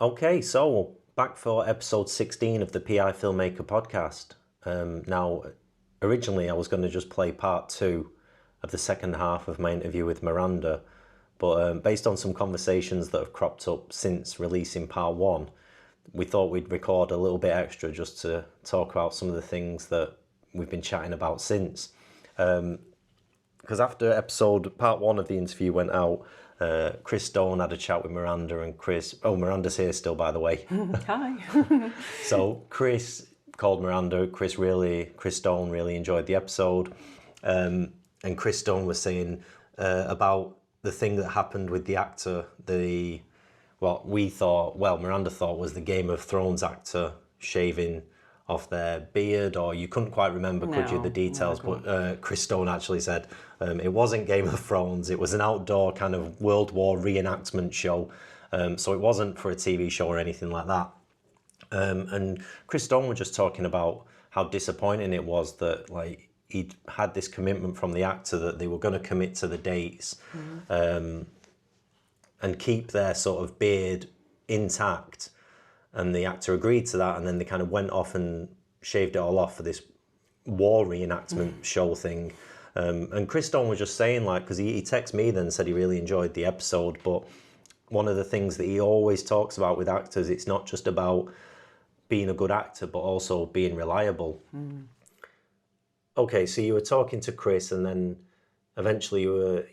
Okay, so back for episode 16 of the PI Filmmaker podcast. Now, originally I was going to just play part 2 of the second half of my interview with Miranda, but based on some conversations that have cropped up since releasing part 1, we thought we'd record a little bit extra just to talk about some of the things that we've been chatting about since. Because after part 1 of the interview went out, Chris Stone had a chat with Miranda, and Miranda's here still, by the way. Hi. So Chris called Miranda. Chris Stone really enjoyed the episode, and Chris Stone was saying about the thing that happened with the actor, Miranda thought was the Game of Thrones actor shaving off their beard, or you couldn't quite remember, could you, the details? But Chris Stone actually said it wasn't Game of Thrones, it was an outdoor kind of World War reenactment show, so it wasn't for a TV show or anything like that. And Chris Stone was just talking about how disappointing it was that he'd had this commitment from the actor that they were going to commit to the dates, and keep their sort of beard intact. And the actor agreed to that, and then they kind of went off and shaved it all off for this war reenactment show thing. And Chris Stone was just saying, because he texted me then and said he really enjoyed the episode, but one of the things that he always talks about with actors, it's not just about being a good actor, but also being reliable. Okay, so you were talking to Chris, and then eventually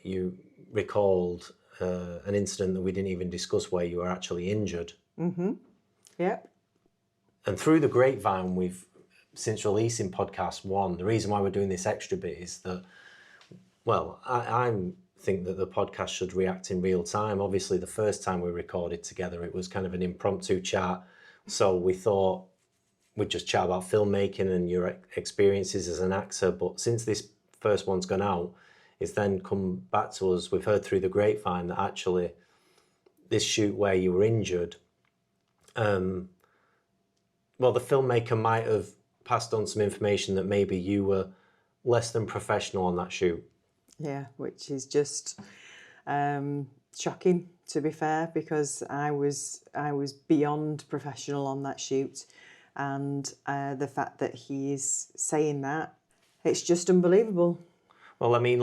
you recalled an incident that we didn't even discuss where you were actually injured. Mm-hmm. Yep. And through the grapevine, since releasing podcast 1, the reason why we're doing this extra bit is that, I think that the podcast should react in real time. Obviously, the first time we recorded together, it was kind of an impromptu chat. So we thought we'd just chat about filmmaking and your experiences as an actor. But since this first one's gone out, it's then come back to us. We've heard through the grapevine that actually this shoot where you were injured, the filmmaker might have passed on some information that maybe you were less than professional on that shoot. Yeah, which is just shocking, to be fair, because I was beyond professional on that shoot, and the fact that he is saying that, it's just unbelievable. Well, I mean,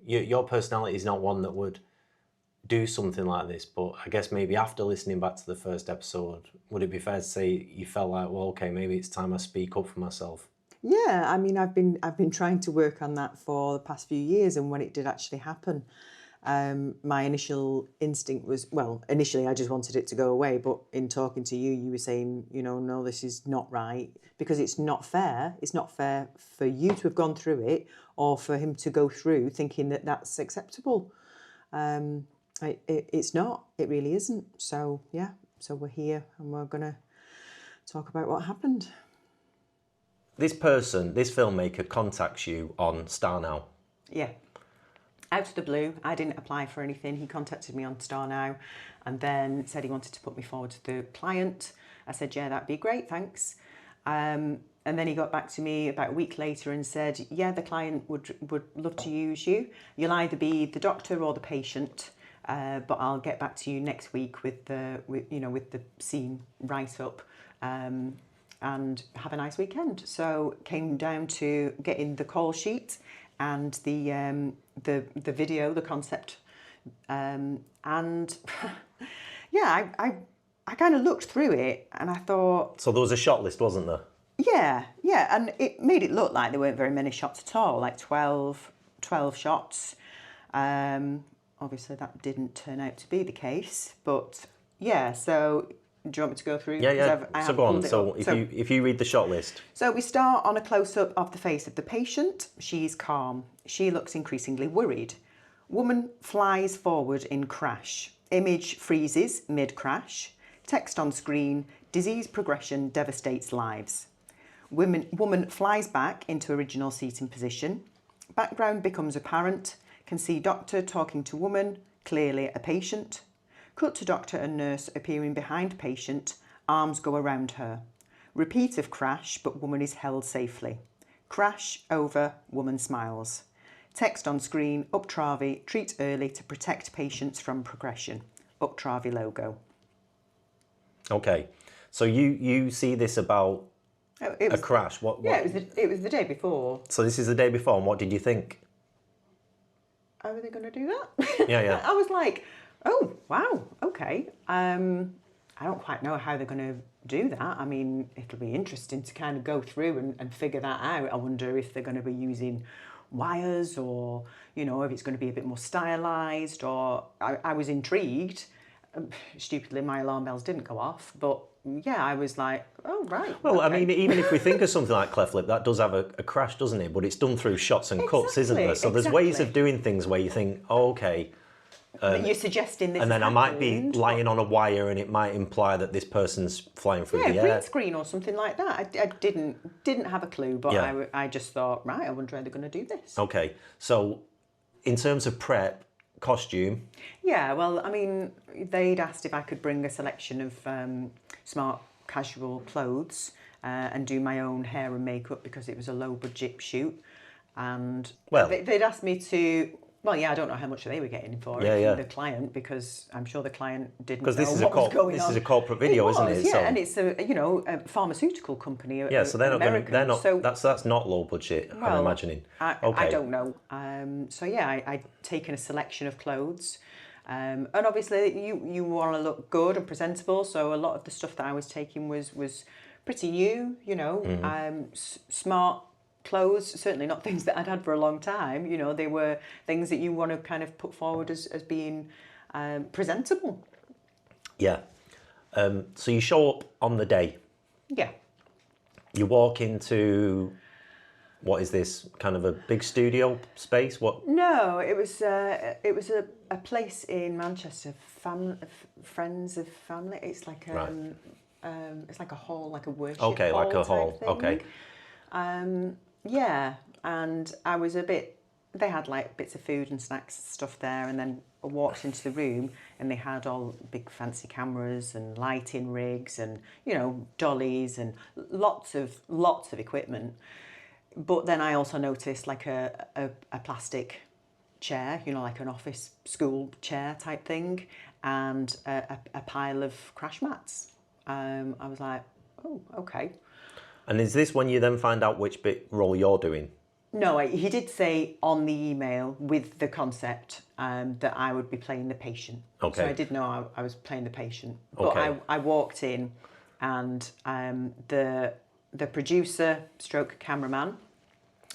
your personality is not one that would do something like this, but I guess maybe after listening back to the first episode, would it be fair to say you felt like, well, okay, maybe it's time I speak up for myself? Yeah, I mean, I've been trying to work on that for the past few years, and when it did actually happen, my initial instinct was, initially I just wanted it to go away, but in talking to you, you were saying, no, this is not right, because it's not fair. It's not fair for you to have gone through it, or for him to go through thinking that that's acceptable. It's not. It really isn't. So, yeah. So we're here and we're going to talk about what happened. This filmmaker contacts you on Star Now. Yeah. Out of the blue. I didn't apply for anything. He contacted me on Star Now and then said he wanted to put me forward to the client. I said, yeah, that'd be great, thanks. And then he got back to me about a week later and said, yeah, the client would love to use you. You'll either be the doctor or the patient. But I'll get back to you next week with the scene write up, and have a nice weekend. So came down to getting the call sheet and the video, the concept, and yeah, I kind of looked through it and I thought. So there was a shot list, wasn't there? Yeah, and it made it look like there weren't very many shots at all, like 12 shots. Obviously, that didn't turn out to be the case, but yeah. So, do you want me to go through? Yeah. So go on. So if you read the shot list. So we start on a close-up of the face of the patient. She's calm. She looks increasingly worried. Woman flies forward in crash. Image freezes mid-crash. Text on screen. Disease progression devastates lives. Woman flies back into original seating position. Background becomes apparent. Can see doctor talking to woman, clearly a patient. Cut to doctor and nurse appearing behind patient, arms go around her. Repeat of crash, but woman is held safely. Crash over, woman smiles. Text on screen, Uptravi, treat early to protect patients from progression. Uptravi logo. Okay. So you see this about It was, a crash. What? yeah, it was the day before. So this is the day before, and what did you think? How are they going to do that? Yeah, yeah. I was like, oh, wow, okay. I don't quite know how they're going to do that. I mean, it'll be interesting to kind of go through and figure that out. I wonder if they're going to be using wires or, you know, if it's going to be a bit more stylized, or I was intrigued. Stupidly, my alarm bells didn't go off, but yeah, I was like, oh, right. Well, okay. I mean, even if we think of something like Cleft Lip, that does have a crash, doesn't it? But it's done through shots and cuts, isn't there? So there's ways of doing things where you think, oh, okay. You're suggesting this and then I might be happened, lying on a wire and it might imply that this person's flying through the green air. screen or something like that. I didn't have a clue, but Yeah. I just thought, right, I wonder how they're going to do this. Okay, so in terms of prep, costume. Yeah, well, I mean, they'd asked if I could bring a selection of smart casual clothes and do my own hair and makeup because it was a low budget shoot. And Well, they'd asked me to. Well, yeah, I don't know how much they were getting for it from the client, because I'm sure the client didn't know what was going on. This is a corporate video, isn't it? Yeah, So, and it's a pharmaceutical company. yeah, so they're not going to. They're not. So, That's not low budget. well, I'm imagining. I don't know. So yeah, I'd taken a selection of clothes, and obviously you want to look good and presentable. So a lot of the stuff that I was taking was pretty new. You know, smart clothes, certainly not things that I'd had for a long time. You know, they were things that you want to kind of put forward as being presentable. Yeah. So you show up on the day. Yeah. You walk into, what is this, kind of a big studio space? What? No, it was a place in Manchester, Friends of Family. It's like it's like a hall, like a worship hall. Okay, like a hall. Type thing. Okay. Yeah, and I was a bit. They had like bits of food and snacks stuff there, and then I walked into the room, and they had all big fancy cameras and lighting rigs, and dollies and lots of equipment. But then I also noticed like a plastic chair, like an office school chair type thing, and a pile of crash mats. I was like, oh, okay. And is this when you then find out which role you're doing? No, he did say on the email with the concept that I would be playing the patient. Okay. So I did know I was playing the patient. But Okay. I walked in, and the producer stroke cameraman,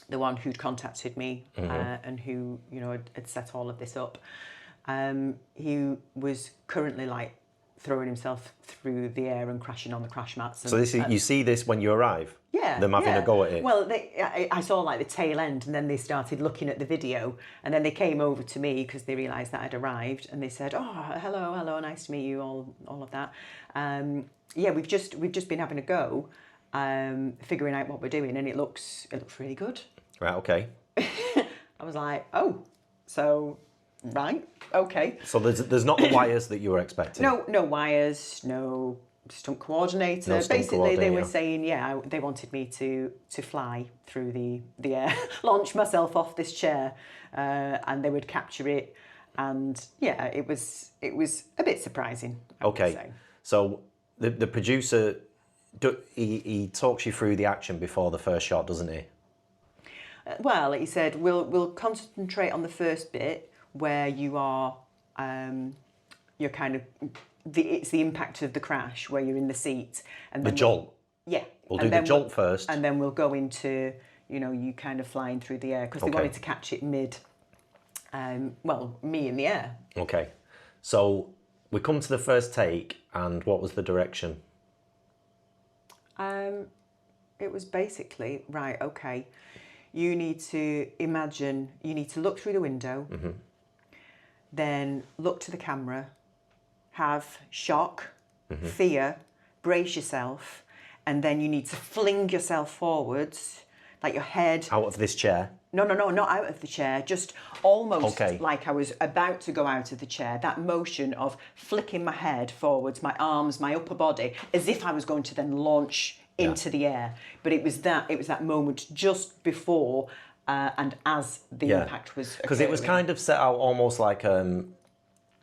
the one who'd contacted me and who had set all of this up, he was currently like throwing himself through the air and crashing on the crash mats. And, So this is, you see this when you arrive? Yeah. Them having a go at it? Well, I saw like the tail end, and then they started looking at the video, and then they came over to me because they realised that I'd arrived, and they said, "Oh, hello, nice to meet you," all of that. Yeah, we've just been having a go, figuring out what we're doing, and it looks really good. Right, okay. I was like, oh, so right, okay. So there's not the wires that you were expecting? No wires, no stunt coordinator. No stunt Basically, coordinator. they were saying, they wanted me to fly through the air, launch myself off this chair, and they would capture it. And yeah, it was a bit surprising, I would say. So the producer, he talks you through the action before the first shot, doesn't he? Well, he said, we'll concentrate on the first bit where you are, you're kind of, it's the impact of the crash where you're in the seat. And The then jolt? Yeah. We'll do the jolt first. And then we'll go into, you kind of flying through the air, because they wanted to catch it mid, me in the air. Okay. So we come to the first take, and what was the direction? It was basically, right, okay, you need to imagine, you need to look through the window, then look to the camera, have shock, fear, brace yourself, and then you need to fling yourself forwards, like your head. Out of this chair? No, not out of the chair, just almost like I was about to go out of the chair. That motion of flicking my head forwards, my arms, my upper body, as if I was going to then launch into the air. But it was that moment just before and as the impact was occurring. Because it was kind of set out almost like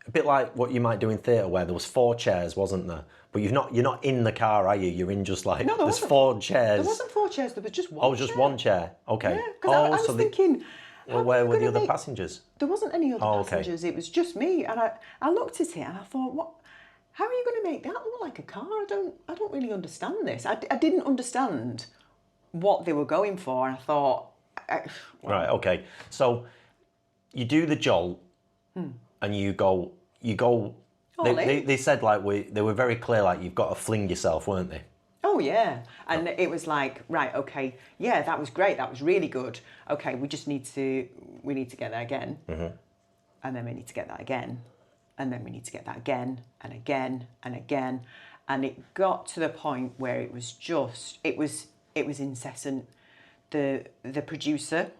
a bit like what you might do in theatre, where there was 4 chairs, wasn't there? But you're not in the car, are you? You're in just like, No, there's 4 chairs. There wasn't 4 chairs, there was just one Oh, just one chair. Okay. Yeah, because I was thinking, well, where were the other passengers? There wasn't any other okay. passengers, it was just me. And I looked at it and I thought, what? How are you going to make that look like a car? I don't really understand this. I didn't understand what they were going for, and I thought... Right, okay. So you do the jolt, and you go... They said, like, they were very clear, like, you've got to fling yourself, weren't they? Oh, yeah. And it was like, right, okay, yeah, that was great, that was really good. Okay, we need to get that again. And then we need to get that again. And then we need to get that again, and again, and again. And it got to the point where it was just, it was incessant. The producer,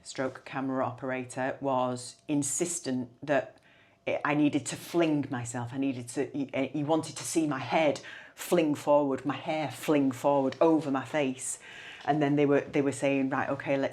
stroke camera operator, was insistent that I needed to fling myself. He wanted to see my head fling forward, my hair fling forward over my face. And then they were saying, right, okay,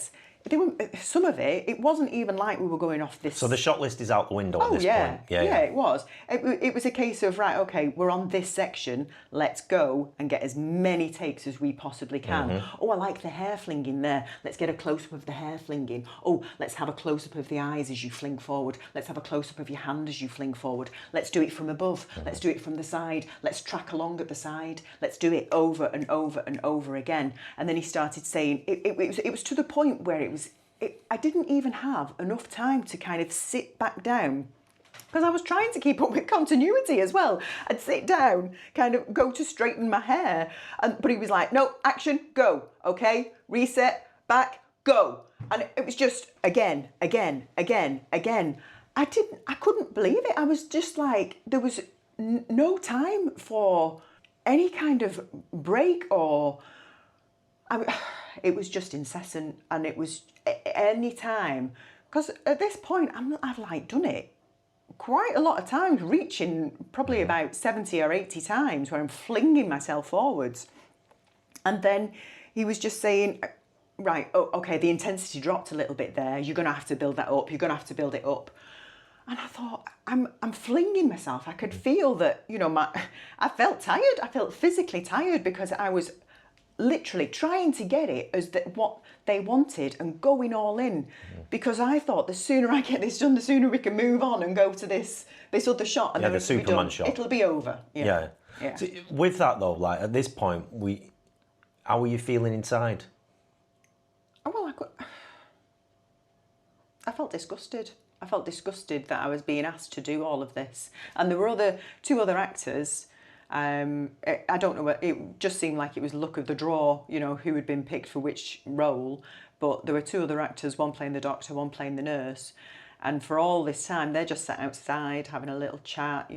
some of it wasn't even like we were going off this... So the shot list is out the window at this point? Yeah, it was. It was a case of, right, okay, we're on this section, let's go and get as many takes as we possibly can. Oh, I like the hair flinging there. Let's get a close-up of the hair flinging. Oh, let's have a close-up of the eyes as you fling forward. Let's have a close-up of your hand as you fling forward. Let's do it from above. Let's do it from the side. Let's track along at the side. Let's do it over and over and over again. And then he started saying, it was to the point where I didn't even have enough time to kind of sit back down, because I was trying to keep up with continuity as well. I'd sit down, kind of go to straighten my hair, but he was like, no, action, go, okay, reset, back, go. And it was just again. I couldn't believe it. I was just like, there was no time for any kind of break or... it was just incessant, and it was any time, because at this point I've like done it quite a lot of times, reaching probably about 70 or 80 times where I'm flinging myself forwards. And then he was just saying, right, oh, okay, the intensity dropped a little bit there, you're going to have to build that up, you're going to have to build it up. And I thought, I'm flinging myself. I could feel that, I felt tired. I felt physically tired, because I was literally trying to get it as what they wanted and going all in, because I thought the sooner I get this done, the sooner we can move on and go to this other shot, and then the Superman shot. It'll be over. Yeah. So with that though, like at this point, how were you feeling inside? Oh, well, I felt disgusted. I felt disgusted that I was being asked to do all of this, and there were 2 other actors. I don't know, it just seemed like it was luck of the draw, who had been picked for which role, but there were 2 other actors, one playing the doctor, one playing the nurse, and for all this time they're just sat outside having a little chat,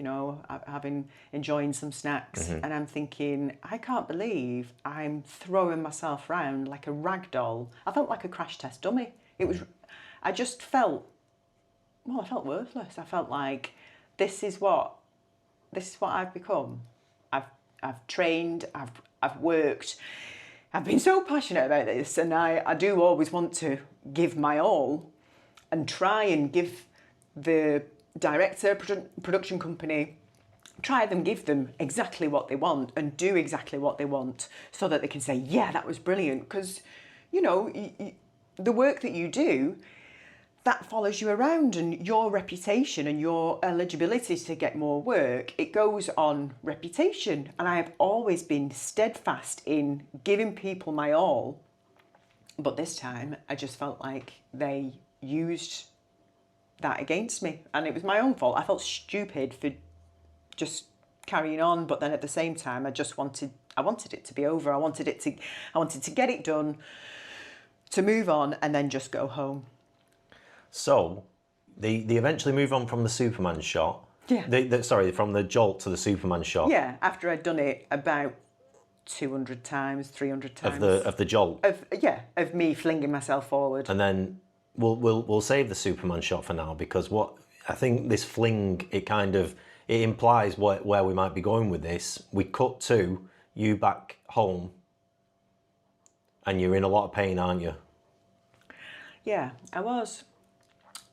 enjoying some snacks, and I'm thinking, I can't believe I'm throwing myself around like a rag doll. I felt like a crash test dummy. I felt worthless. I felt like this is what I've become. I've trained, I've worked, I've been so passionate about this, and I do always want to give my all and try and give the director, production company, give them exactly what they want and do exactly what they want, so that they can say, yeah, that was brilliant. Because, the work that you do, that follows you around, and your reputation and your eligibility to get more work, it goes on reputation. And I have always been steadfast in giving people my all, but this time I just felt like they used that against me, and it was my own fault. I felt stupid for just carrying on, but then at the same time I wanted it to be over. I wanted to get it done, to move on, and then just go home. So, they eventually move on from the Superman shot. Yeah. From the jolt to the Superman shot. Yeah, after I'd done it about 200 times, 300 times. Of the jolt. Of me flinging myself forward. And then we'll save the Superman shot for now, because what I think this fling, it implies where we might be going with this. We cut to you back home, and you're in a lot of pain, aren't you? Yeah, I was.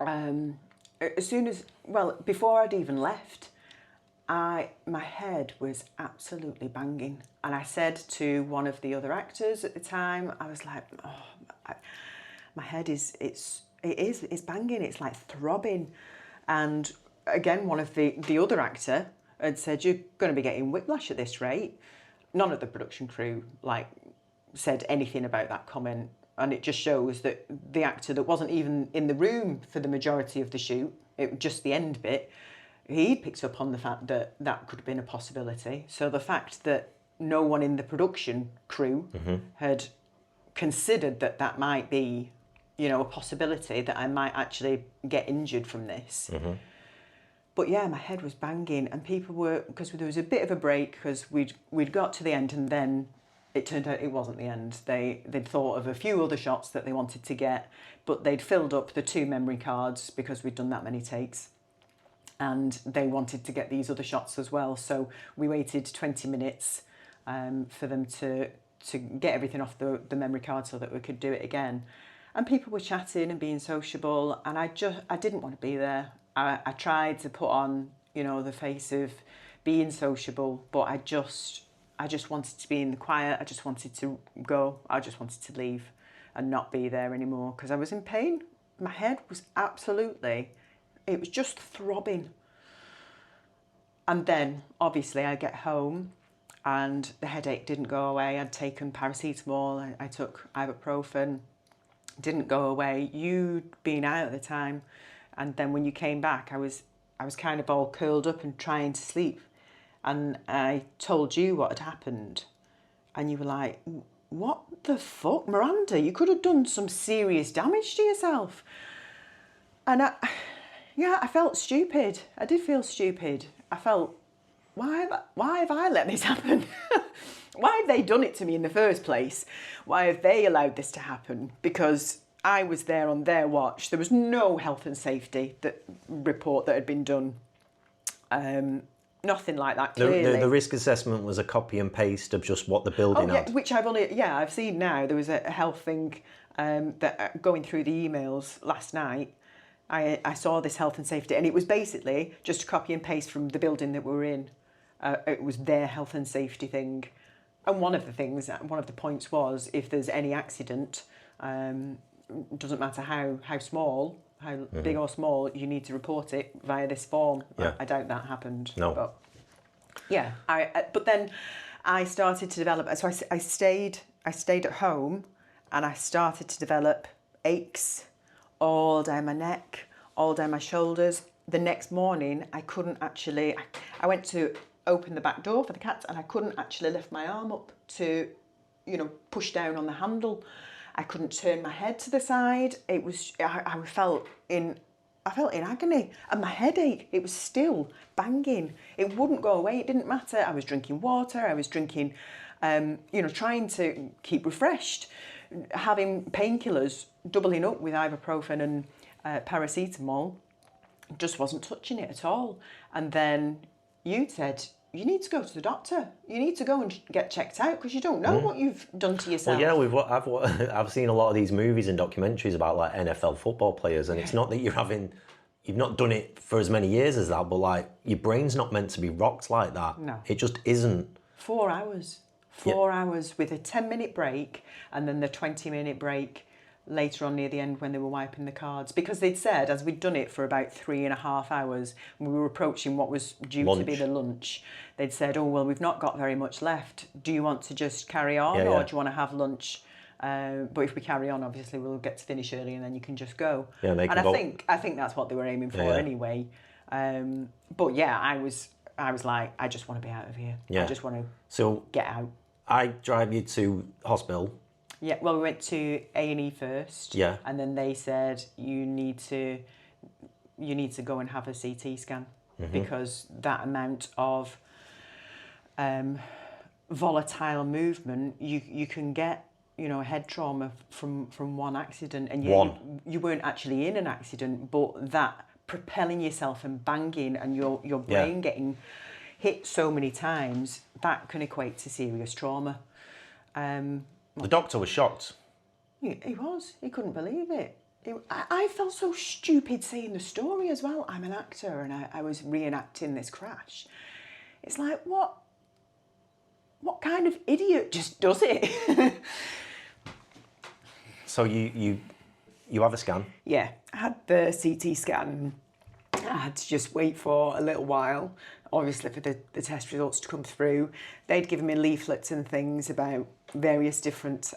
As soon as well, before I'd even left, my head was absolutely banging. And I said to one of the other actors at the time, I was like, my head is banging. It's like throbbing. And again, one of the other actor had said, you're going to be getting whiplash at this rate. None of the production crew said anything about that comment. And it just shows that the actor that wasn't even in the room for the majority of the shoot, just the end bit, he picked up on the fact that that could have been a possibility. So the fact that no one in the production crew had considered that might be, a possibility that I might actually get injured from this. But yeah, my head was banging, and people were, because there was a bit of a break because we'd got to the end, and then it turned out it wasn't the end. They'd thought of a few other shots that they wanted to get, but they'd filled up the 2 memory cards because we'd done that many takes, and they wanted to get these other shots as well. So we waited 20 minutes for them to get everything off the memory card so that we could do it again. And people were chatting and being sociable, and I didn't want to be there. I tried to put on, the face of being sociable, but I just wanted to be in the quiet. I just wanted to go. I just wanted to leave and not be there anymore because I was in pain. My head was it was just throbbing. And then, obviously, I get home and the headache didn't go away. I'd taken paracetamol. I took ibuprofen. Didn't go away. You'd been out at the time. And then when you came back, I was kind of all curled up and trying to sleep. And I told you what had happened. And you were like, what the fuck, Miranda? You could have done some serious damage to yourself. And I felt stupid. I did feel stupid. I felt, why have I let this happen? Why have they done it to me in the first place? Why have they allowed this to happen? Because I was there on their watch. There was no health and safety report that had been done. Nothing like that, clearly. The risk assessment was a copy and paste of just what the building had. Which I've seen now. There was a health thing that going through the emails last night. I saw this health and safety, and it was basically just a copy and paste from the building that we were in. It was their health and safety thing. And one of the points was, if there's any accident, doesn't matter how small, how big or small, you need to report it via this form. Yeah. I doubt that happened. No. But yeah, but then I started to develop. So I stayed at home, and I started to develop aches all down my neck, all down my shoulders. The next morning, I couldn't actually. I went to open the back door for the cats, and I couldn't actually lift my arm up to, push down on the handle. I couldn't turn my head to the side. It was I felt in agony, and my headache, it was still banging. It wouldn't go away. It didn't matter. I was drinking water. I was drinking, trying to keep refreshed, having painkillers, doubling up with ibuprofen and paracetamol. Just wasn't touching it at all. And then you said, you need to go to the doctor. You need to go and get checked out because you don't know what you've done to yourself. Well, yeah, I've seen a lot of these movies and documentaries about like NFL football players, and it's not that you've not done it for as many years as that, but like your brain's not meant to be rocked like that. No. It just isn't. 4 hours. 4 hours with a 10-minute break, and then the 20-minute break later on near the end when they were wiping the cards, because they'd said, as we'd done it for about 3.5 hours, we were approaching what was due to be the lunch. They'd said, oh, well, we've not got very much left. Do you want to just carry on, or do you want to have lunch? But if we carry on, obviously we'll get to finish early, and then you can just go. Yeah, and I think that's what they were aiming for anyway. But yeah, I was like, I just want to be out of here. Yeah. I just want to get out. I drive you to hospital. Yeah, well, we went to A&E first. Yeah. And then they said, you need to go and have a CT scan because that amount of volatile movement, you can get, a head trauma from one accident. And you weren't actually in an accident, but that propelling yourself and banging and your brain getting hit so many times, that can equate to serious trauma. The doctor was shocked. He was. He couldn't believe it. I felt so stupid saying the story as well. I'm an actor and I was reenacting this crash. It's like, what kind of idiot just does it? So you have a scan? Yeah, I had the CT scan. I had to just wait for a little while, obviously for the test results to come through. They'd given me leaflets and things about various different,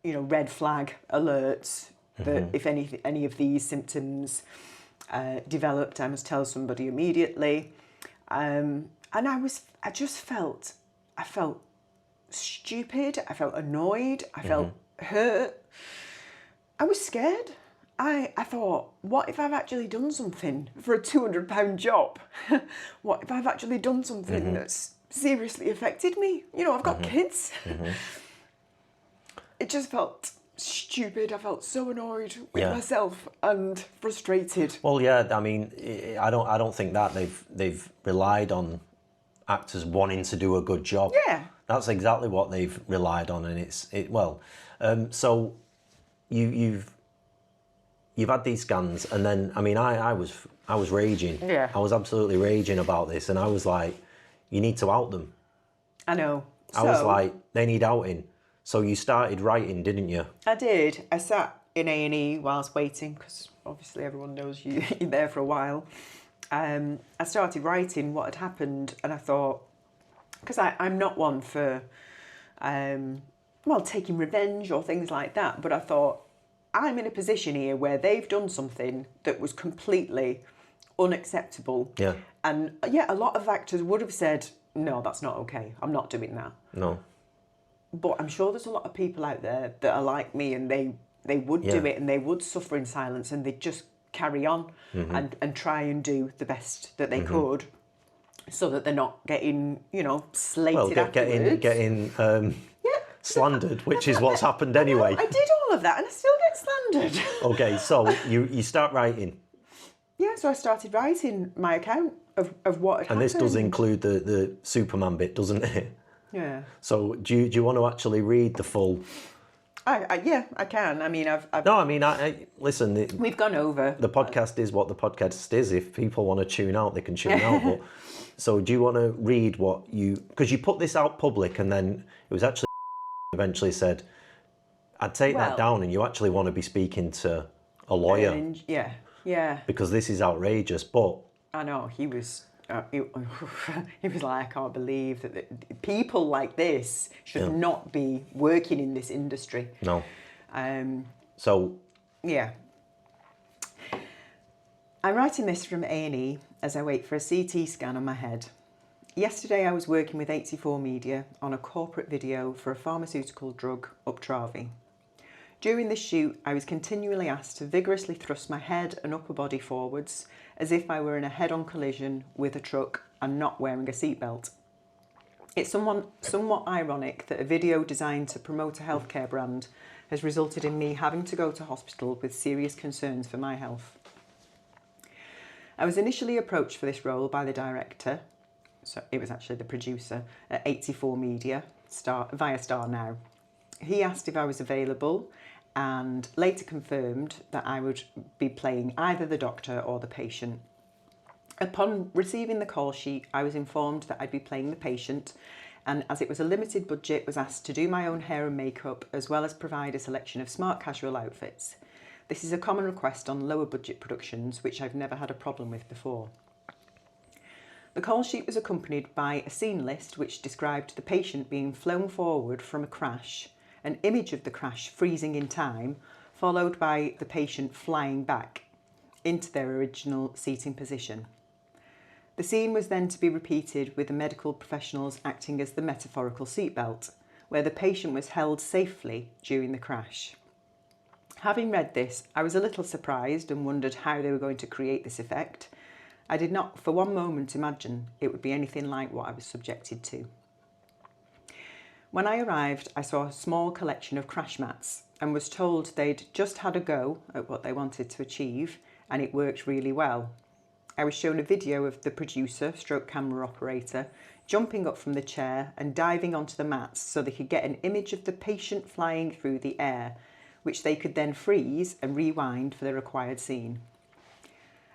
red flag alerts that if any of these symptoms developed, I must tell somebody immediately. And I felt stupid. I felt annoyed. I felt hurt. I was scared. I thought, what if I've actually done something for a £200 job? What if I've actually done something that's seriously affected me? I've got kids. It just felt stupid. I felt so annoyed with myself and frustrated. Well, yeah. I mean, I don't think that they've relied on actors wanting to do a good job. Yeah. That's exactly what they've relied on, and so you've had these scans, and then I was raging. Yeah. I was absolutely raging about this, and I was like, you need to out them. I know. I was like, they need outing. So you started writing, didn't you? I did. I sat in A&E whilst waiting, because obviously everyone knows you're there for a while. I started writing what had happened, and I thought, because I'm not one for, taking revenge or things like that, but I thought, I'm in a position here where they've done something that was completely unacceptable. Yeah. And yeah, a lot of actors would have said, no, that's not okay. I'm not doing that. No. But I'm sure there's a lot of people out there that are like me, and they would do it, and they would suffer in silence, and they'd just carry on and try and do the best that they could, so that they're not getting, slated afterwards. Getting slandered, which is what's happened anyway. I did all of that, and I still get slandered. Okay, so you start writing. Yeah, so I started writing my account of what had happened. And this does include the Superman bit, doesn't it? Yeah. So do you want to actually read the full? I can. I mean, I've No, I listen. We've gone over. The podcast is what the podcast is. If people want to tune out, they can tune out. But so, do you want to read what because you put this out public, and then it was actually eventually said, I'd take that down, and you actually want to be speaking to a lawyer. Yeah. Because this is outrageous. But I know he was. He was like, I can't believe that people like this should not be working in this industry. No. So. Yeah. I'm writing this from A&E as I wait for a CT scan on my head. Yesterday I was working with 84 Media on a corporate video for a pharmaceutical drug, Uptravi. During this shoot, I was continually asked to vigorously thrust my head and upper body forwards as if I were in a head-on collision with a truck and not wearing a seatbelt. It's somewhat ironic that a video designed to promote a healthcare brand has resulted in me having to go to hospital with serious concerns for my health. I was initially approached for this role by the director, so it was actually the producer, at 84 Media, via Star Now. He asked if I was available, and later confirmed that I would be playing either the doctor or the patient. Upon receiving the call sheet, I was informed that I'd be playing the patient, and as it was a limited budget, was asked to do my own hair and makeup, as well as provide a selection of smart casual outfits. This is a common request on lower budget productions, which I've never had a problem with before. The call sheet was accompanied by a scene list which described the patient being flown forward from a crash, an image of the crash freezing in time, followed by the patient flying back into their original seating position. The scene was then to be repeated with the medical professionals acting as the metaphorical seatbelt, where the patient was held safely during the crash. Having read this, I was a little surprised and wondered how they were going to create this effect. I did not for one moment imagine it would be anything like what I was subjected to. When I arrived, I saw a small collection of crash mats and was told they'd just had a go at what they wanted to achieve, and it worked really well. I was shown a video of the producer, stroke camera operator, jumping up from the chair and diving onto the mats so they could get an image of the patient flying through the air, which they could then freeze and rewind for the required scene.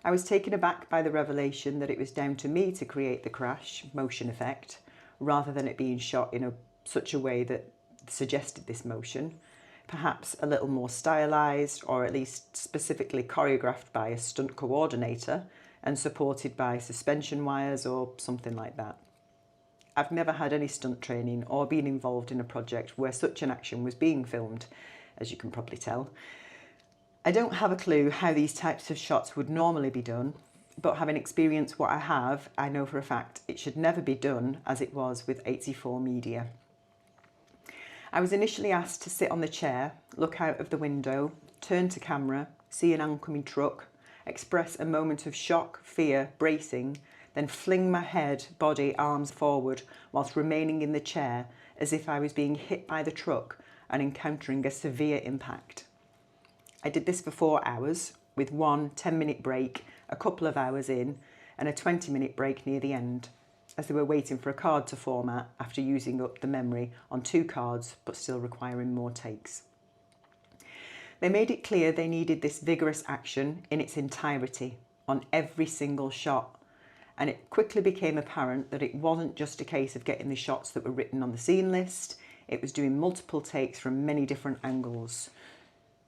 I was taken aback by the revelation that it was down to me to create the crash motion effect, rather than it being shot in such a way that suggested this motion, perhaps a little more stylised, or at least specifically choreographed by a stunt coordinator and supported by suspension wires or something like that. I've never had any stunt training or been involved in a project where such an action was being filmed, as you can probably tell. I don't have a clue how these types of shots would normally be done, but having experienced what I have, I know for a fact it should never be done as it was with 84 Media. I was initially asked to sit on the chair, look out of the window, turn to camera, see an oncoming truck, express a moment of shock, fear, bracing, then fling my head, body, arms forward whilst remaining in the chair as if I was being hit by the truck and encountering a severe impact. I did this for 4 hours, with one 10-minute break a couple of hours in and a 20-minute break near the end, as they were waiting for a card to format after using up the memory on 2 cards but still requiring more takes. They made it clear they needed this vigorous action in its entirety on every single shot, and it quickly became apparent that it wasn't just a case of getting the shots that were written on the scene list, it was doing multiple takes from many different angles,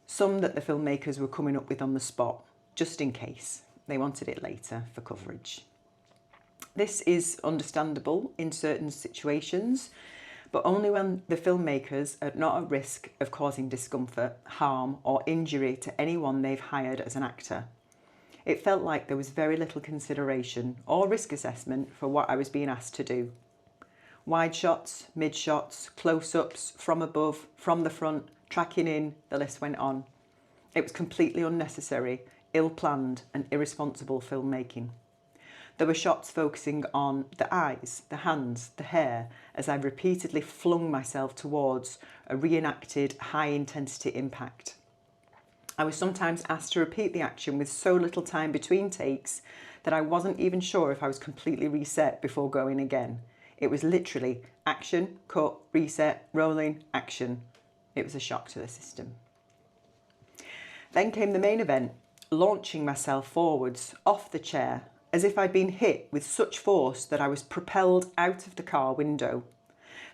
some that the filmmakers were coming up with on the spot, just in case they wanted it later for coverage. This is understandable in certain situations, but only when the filmmakers are not at risk of causing discomfort, harm or injury to anyone they've hired as an actor. It felt like there was very little consideration or risk assessment for what I was being asked to do. Wide shots, mid shots, close-ups, from above, from the front, tracking in, the list went on. It was completely unnecessary, ill-planned and irresponsible filmmaking. There were shots focusing on the eyes, the hands, the hair, as I repeatedly flung myself towards a reenacted high-intensity impact. I was sometimes asked to repeat the action with so little time between takes that I wasn't even sure if I was completely reset before going again. It was literally action, cut, reset, rolling, action. It was a shock to the system. Then came the main event, launching myself forwards, off the chair, as if I'd been hit with such force that I was propelled out of the car window.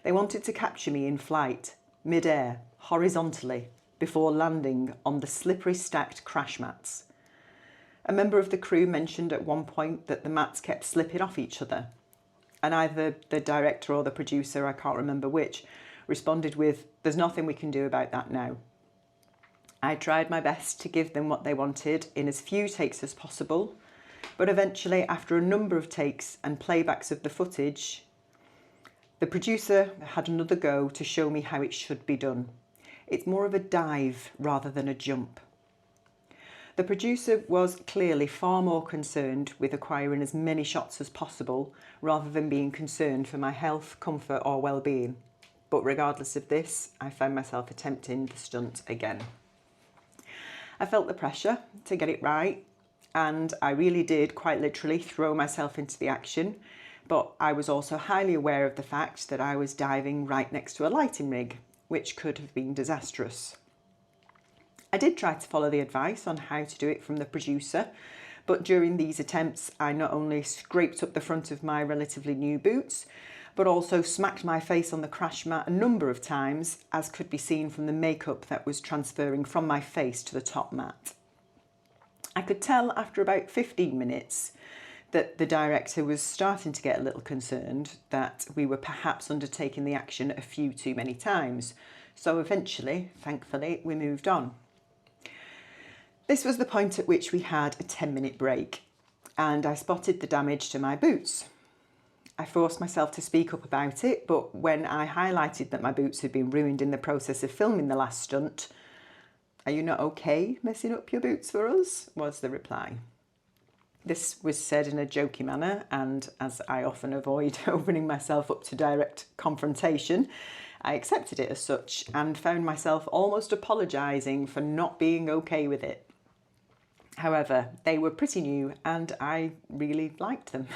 They wanted to capture me in flight, mid-air, horizontally, before landing on the slippery stacked crash mats. A member of the crew mentioned at one point that the mats kept slipping off each other, and either the director or the producer, I can't remember which, responded with, "There's nothing we can do about that now." I tried my best to give them what they wanted in as few takes as possible, but eventually, after a number of takes and playbacks of the footage, the producer had another go to show me how it should be done. It's more of a dive rather than a jump. The producer was clearly far more concerned with acquiring as many shots as possible rather than being concerned for my health, comfort or well-being. But regardless of this, I found myself attempting the stunt again. I felt the pressure to get it right, and I really did quite literally throw myself into the action, but I was also highly aware of the fact that I was diving right next to a lighting rig, which could have been disastrous. I did try to follow the advice on how to do it from the producer, but during these attempts I not only scraped up the front of my relatively new boots, but also smacked my face on the crash mat a number of times, as could be seen from the makeup that was transferring from my face to the top mat. I could tell after about 15 minutes that the director was starting to get a little concerned that we were perhaps undertaking the action a few too many times. So eventually, thankfully, we moved on. This was the point at which we had a 10-minute break, and I spotted the damage to my boots. I forced myself to speak up about it, but when I highlighted that my boots had been ruined in the process of filming the last stunt, "Are you not okay messing up your boots for us?" was the reply. This was said in a jokey manner, and as I often avoid opening myself up to direct confrontation, I accepted it as such and found myself almost apologising for not being okay with it. However, they were pretty new and I really liked them.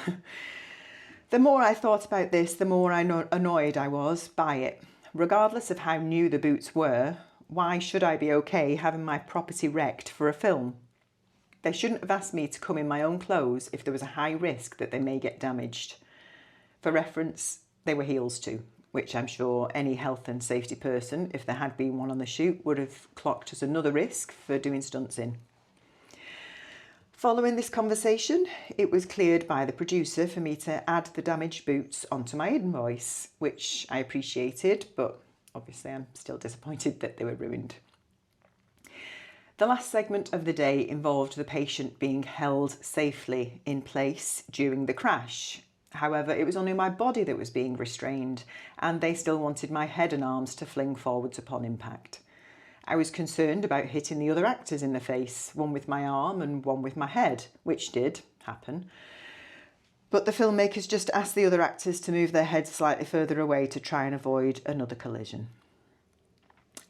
The more I thought about this, the more annoyed I was by it. Regardless of how new the boots were, why should I be okay having my property wrecked for a film? They shouldn't have asked me to come in my own clothes if there was a high risk that they may get damaged. For reference, they were heels too, which I'm sure any health and safety person, if there had been one on the shoot, would have clocked as another risk for doing stunts in. Following this conversation, it was cleared by the producer for me to add the damaged boots onto my invoice, which I appreciated, but obviously I'm still disappointed that they were ruined. The last segment of the day involved the patient being held safely in place during the crash. However, it was only my body that was being restrained, and they still wanted my head and arms to fling forwards upon impact. I was concerned about hitting the other actors in the face, one with my arm and one with my head, which did happen. But the filmmakers just asked the other actors to move their heads slightly further away to try and avoid another collision.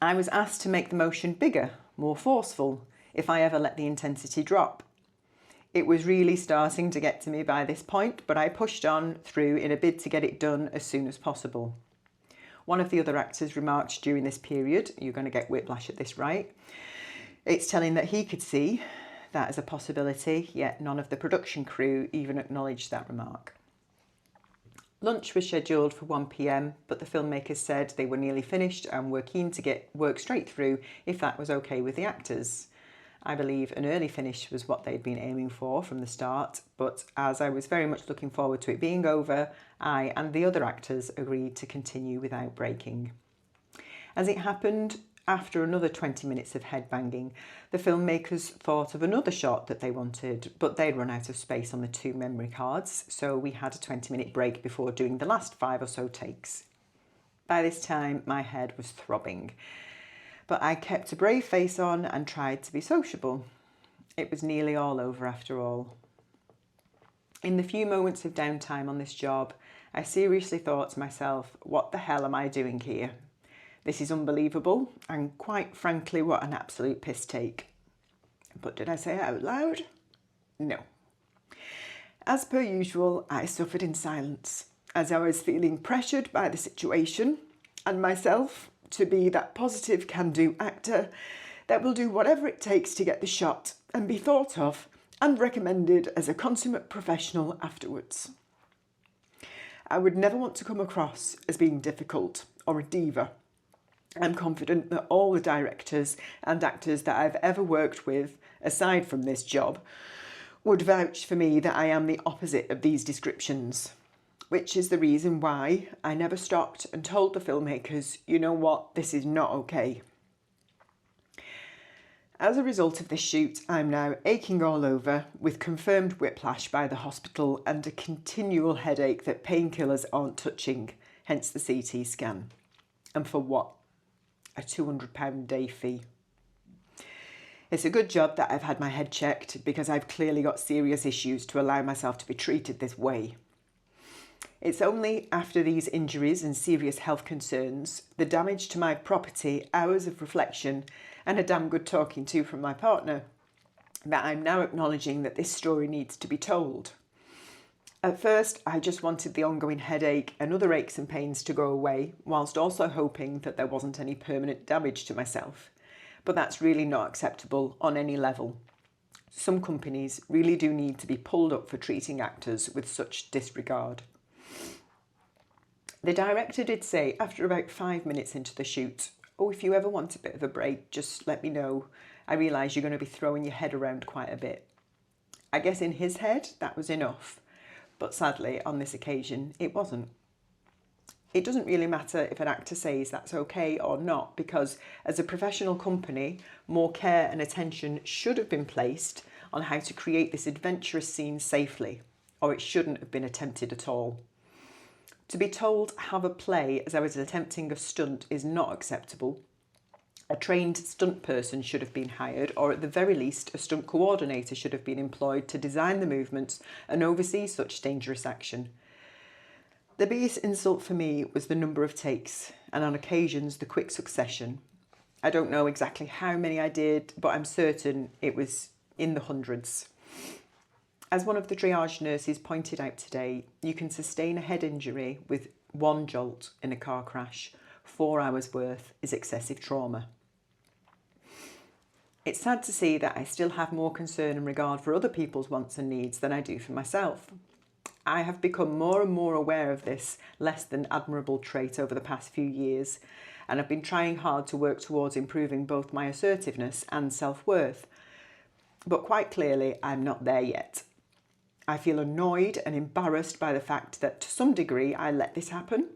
I was asked to make the motion bigger, more forceful, if I ever let the intensity drop. It was really starting to get to me by this point, but I pushed on through in a bid to get it done as soon as possible. One of the other actors remarked during this period, you're going to get whiplash at this, right? It's telling that he could see that as a possibility, yet none of the production crew even acknowledged that remark. Lunch was scheduled for 1 p.m, but the filmmakers said they were nearly finished and were keen to get work straight through if that was okay with the actors. I believe an early finish was what they'd been aiming for from the start, but as I was very much looking forward to it being over, I and the other actors agreed to continue without breaking. As it happened, after another 20 minutes of headbanging, the filmmakers thought of another shot that they wanted, but they'd run out of space on the 2 memory cards, so we had a 20-minute break before doing the last 5 or so takes. By this time, my head was throbbing, but I kept a brave face on and tried to be sociable. It was nearly all over after all. In the few moments of downtime on this job, I seriously thought to myself, what the hell am I doing here? This is unbelievable, and quite frankly, what an absolute piss take. But did I say it out loud? No. As per usual, I suffered in silence, as I was feeling pressured by the situation and myself to be that positive can-do actor that will do whatever it takes to get the shot and be thought of and recommended as a consummate professional afterwards. I would never want to come across as being difficult or a diva. I'm confident that all the directors and actors that I've ever worked with, aside from this job, would vouch for me that I am the opposite of these descriptions, which is the reason why I never stopped and told the filmmakers, you know what, this is not okay. As a result of this shoot, I'm now aching all over with confirmed whiplash by the hospital and a continual headache that painkillers aren't touching, hence the CT scan. And for what? A £200 day fee. It's a good job that I've had my head checked because I've clearly got serious issues to allow myself to be treated this way. It's only after these injuries and serious health concerns, the damage to my property, hours of reflection, and a damn good talking to from my partner, that I'm now acknowledging that this story needs to be told. At first, I just wanted the ongoing headache and other aches and pains to go away, whilst also hoping that there wasn't any permanent damage to myself. But that's really not acceptable on any level. Some companies really do need to be pulled up for treating actors with such disregard. The director did say after about 5 minutes into the shoot, oh, if you ever want a bit of a break, just let me know. I realise you're going to be throwing your head around quite a bit. I guess in his head, that was enough. But sadly, on this occasion, it wasn't. It doesn't really matter if an actor says that's okay or not, because as a professional company, more care and attention should have been placed on how to create this adventurous scene safely, or it shouldn't have been attempted at all. To be told have a play as I was attempting a stunt is not acceptable. A trained stunt person should have been hired, or at the very least a stunt coordinator should have been employed to design the movements and oversee such dangerous action. The biggest insult for me was the number of takes, and on occasions the quick succession. I don't know exactly how many I did, but I'm certain it was in the hundreds. As one of the triage nurses pointed out today, you can sustain a head injury with one jolt in a car crash. 4 hours worth is excessive trauma. It's sad to see that I still have more concern and regard for other people's wants and needs than I do for myself. I have become more and more aware of this less than admirable trait over the past few years, and I've been trying hard to work towards improving both my assertiveness and self-worth. But quite clearly, I'm not there yet. I feel annoyed and embarrassed by the fact that to some degree I let this happen.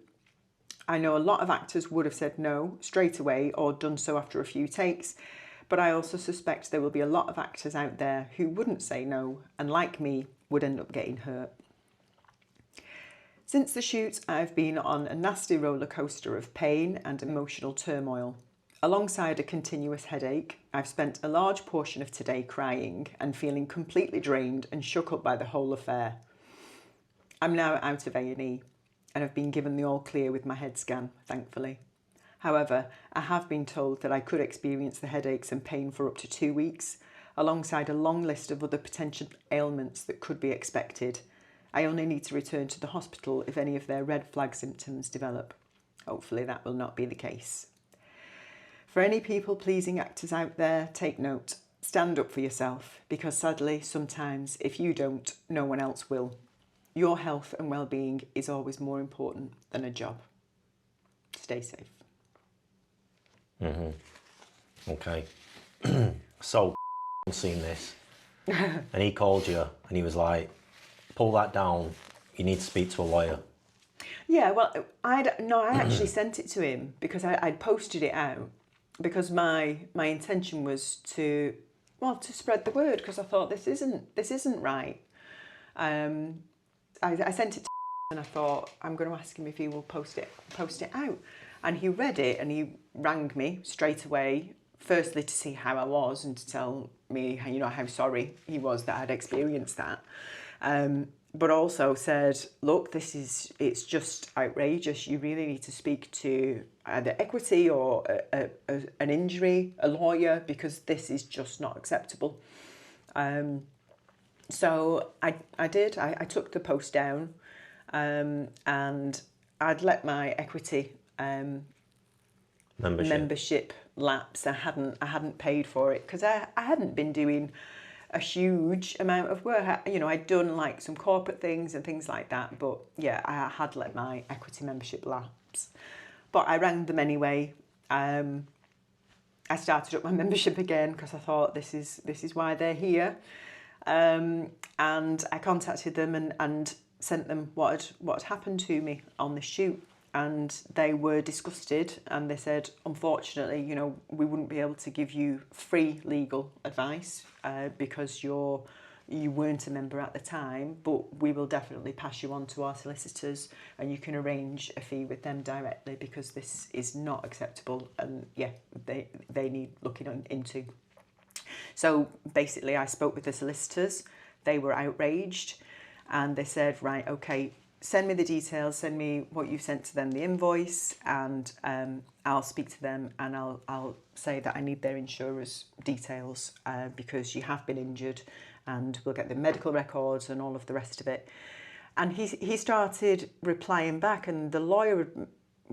I know a lot of actors would have said no straight away or done so after a few takes, but I also suspect there will be a lot of actors out there who wouldn't say no and, like me, would end up getting hurt. Since the shoot, I've been on a nasty roller coaster of pain and emotional turmoil. Alongside a continuous headache, I've spent a large portion of today crying and feeling completely drained and shook up by the whole affair. I'm now out of A&E and have been given the all clear with my head scan, thankfully. However, I have been told that I could experience the headaches and pain for up to 2 weeks, alongside a long list of other potential ailments that could be expected. I only need to return to the hospital if any of their red flag symptoms develop. Hopefully that will not be the case. For any people-pleasing actors out there, take note. Stand up for yourself, because sadly, sometimes, if you don't, no one else will. Your health and well-being is always more important than a job. Stay safe. Okay. So, seen this, and he called you, and he was like, pull that down, you need to speak to a lawyer. Yeah, well, I actually sent it to him because I'd posted it out because my intention was to spread the word, because I thought this isn't right. I sent it to and I thought I'm going to ask him if he will post it out, and he read it and he rang me straight away. Firstly, to see how I was and to tell me, how sorry he was that I'd experienced that. But also said, look, it's just outrageous. You really need to speak to either equity or an injury, a lawyer, because this is just not acceptable. So I did. I took the post down, and I'd let my equity membership lapse. I hadn't paid for it because I hadn't been doing a huge amount of work. I'd done like some corporate things and things like that, but yeah, I had let my equity membership lapse. But I rang them anyway. I started up my membership again because I thought this is why they're here. And I contacted them and sent them what had happened to me on the shoot. And they were disgusted, and they said, unfortunately, we wouldn't be able to give you free legal advice because you weren't a member at the time, but we will definitely pass you on to our solicitors and you can arrange a fee with them directly, because this is not acceptable, and yeah, they need looking into. So basically I spoke with the solicitors. They were outraged and they said, right, okay, send me the details, send me what you've sent to them, the invoice, and I'll speak to them and I'll say that I need their insurer's details because you have been injured, and we'll get the medical records and all of the rest of it. And he started replying back, and the lawyer,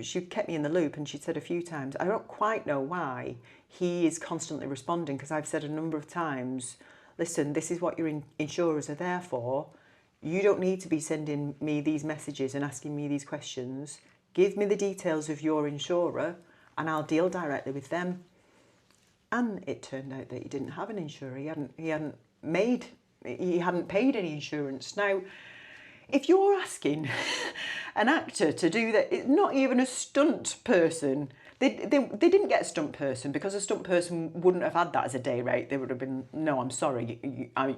she kept me in the loop, and she said a few times, I don't quite know why he is constantly responding, because I've said a number of times, listen, this is what your insurers are there for. You don't need to be sending me these messages and asking me these questions. Give me the details of your insurer and I'll deal directly with them. And it turned out that he didn't have an insurer. He hadn't paid any insurance. Now, if you're asking an actor to do that, it's not even a stunt person. They didn't get a stunt person because a stunt person wouldn't have had that as a day rate. They would have been, no, I'm sorry,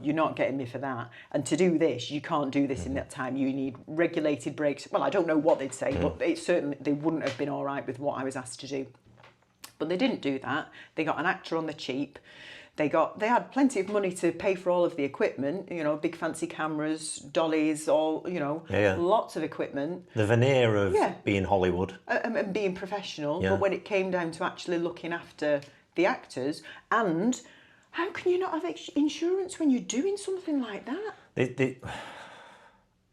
you're not getting me for that. And to do this, you can't do this in that time. You need regulated breaks. Well, I don't know what they'd say, but they wouldn't have been all right with what I was asked to do. But they didn't do that. They got an actor on the cheap. They had plenty of money to pay for all of the equipment, big fancy cameras, dollies, lots of equipment. The veneer of being Hollywood. And being professional. Yeah. But when it came down to actually looking after the actors, and how can you not have insurance when you're doing something like that?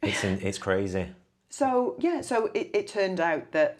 It's crazy. So, yeah, it turned out that,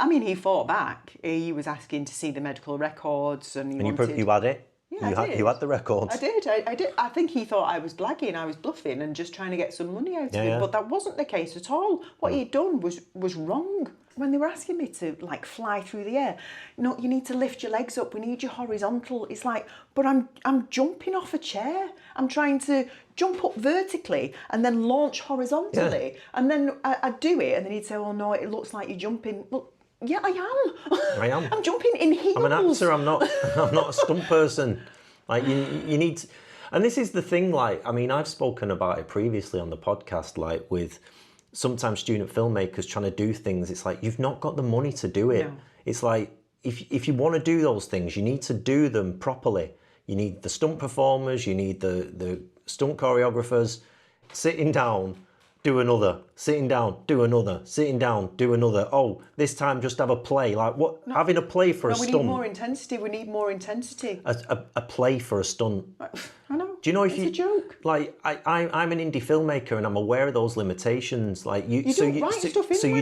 he fought back. He was asking to see the medical records and you had it? Yeah, You had the record. I did. I did. I think he thought I was blagging, I was bluffing and just trying to get some money out of him. But that wasn't the case at all. What he'd done was wrong. When they were asking me to like fly through the air, no, you need to lift your legs up. We need you horizontal. It's like, but I'm jumping off a chair. I'm trying to jump up vertically and then launch horizontally. And then I'd do it, and then he'd say, "Oh no, it looks like you're jumping." Look, yeah, I am. I am. I'm jumping in heels. I'm an actor. I'm not a stunt person. Like you need to, and this is the thing. Like, I mean, I've spoken about it previously on the podcast. Like with sometimes student filmmakers trying to do things. It's like you've not got the money to do it. No. It's like if you want to do those things, you need to do them properly. You need the stunt performers. You need the stunt choreographers. Sitting down. Do another, sitting down, do another, sitting down, do another. Oh, this time just have a play. Like what? No, having a play for a stunt. We need more intensity. We need more intensity. A play for a stunt. I know. Do you know if it's a joke? Like I'm an indie filmmaker and I'm aware of those limitations. Like you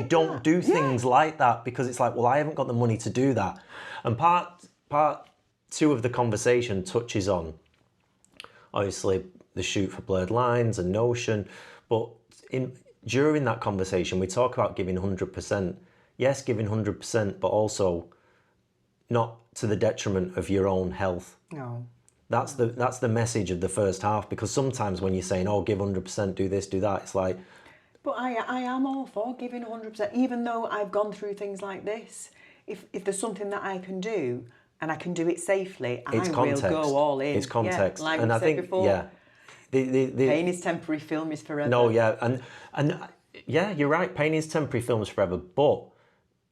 don't do things like that because it's like, well, I haven't got the money to do that. And part 2 of the conversation touches on obviously the shoot for Blurred Lines and Notion, but during that conversation, we talk about giving 100%. Yes, giving 100%, but also not to the detriment of your own health. No. That's the message of the first half, because sometimes when you're saying, oh, give 100%, do this, do that, it's like... But I am all for giving 100%, even though I've gone through things like this. If there's something that I can do, and I can do it safely, I will go all in. It's context. Yeah, like and I think before. Yeah. The pain is temporary, film is forever. No, yeah, and yeah, you're right. Pain is temporary, film is forever, but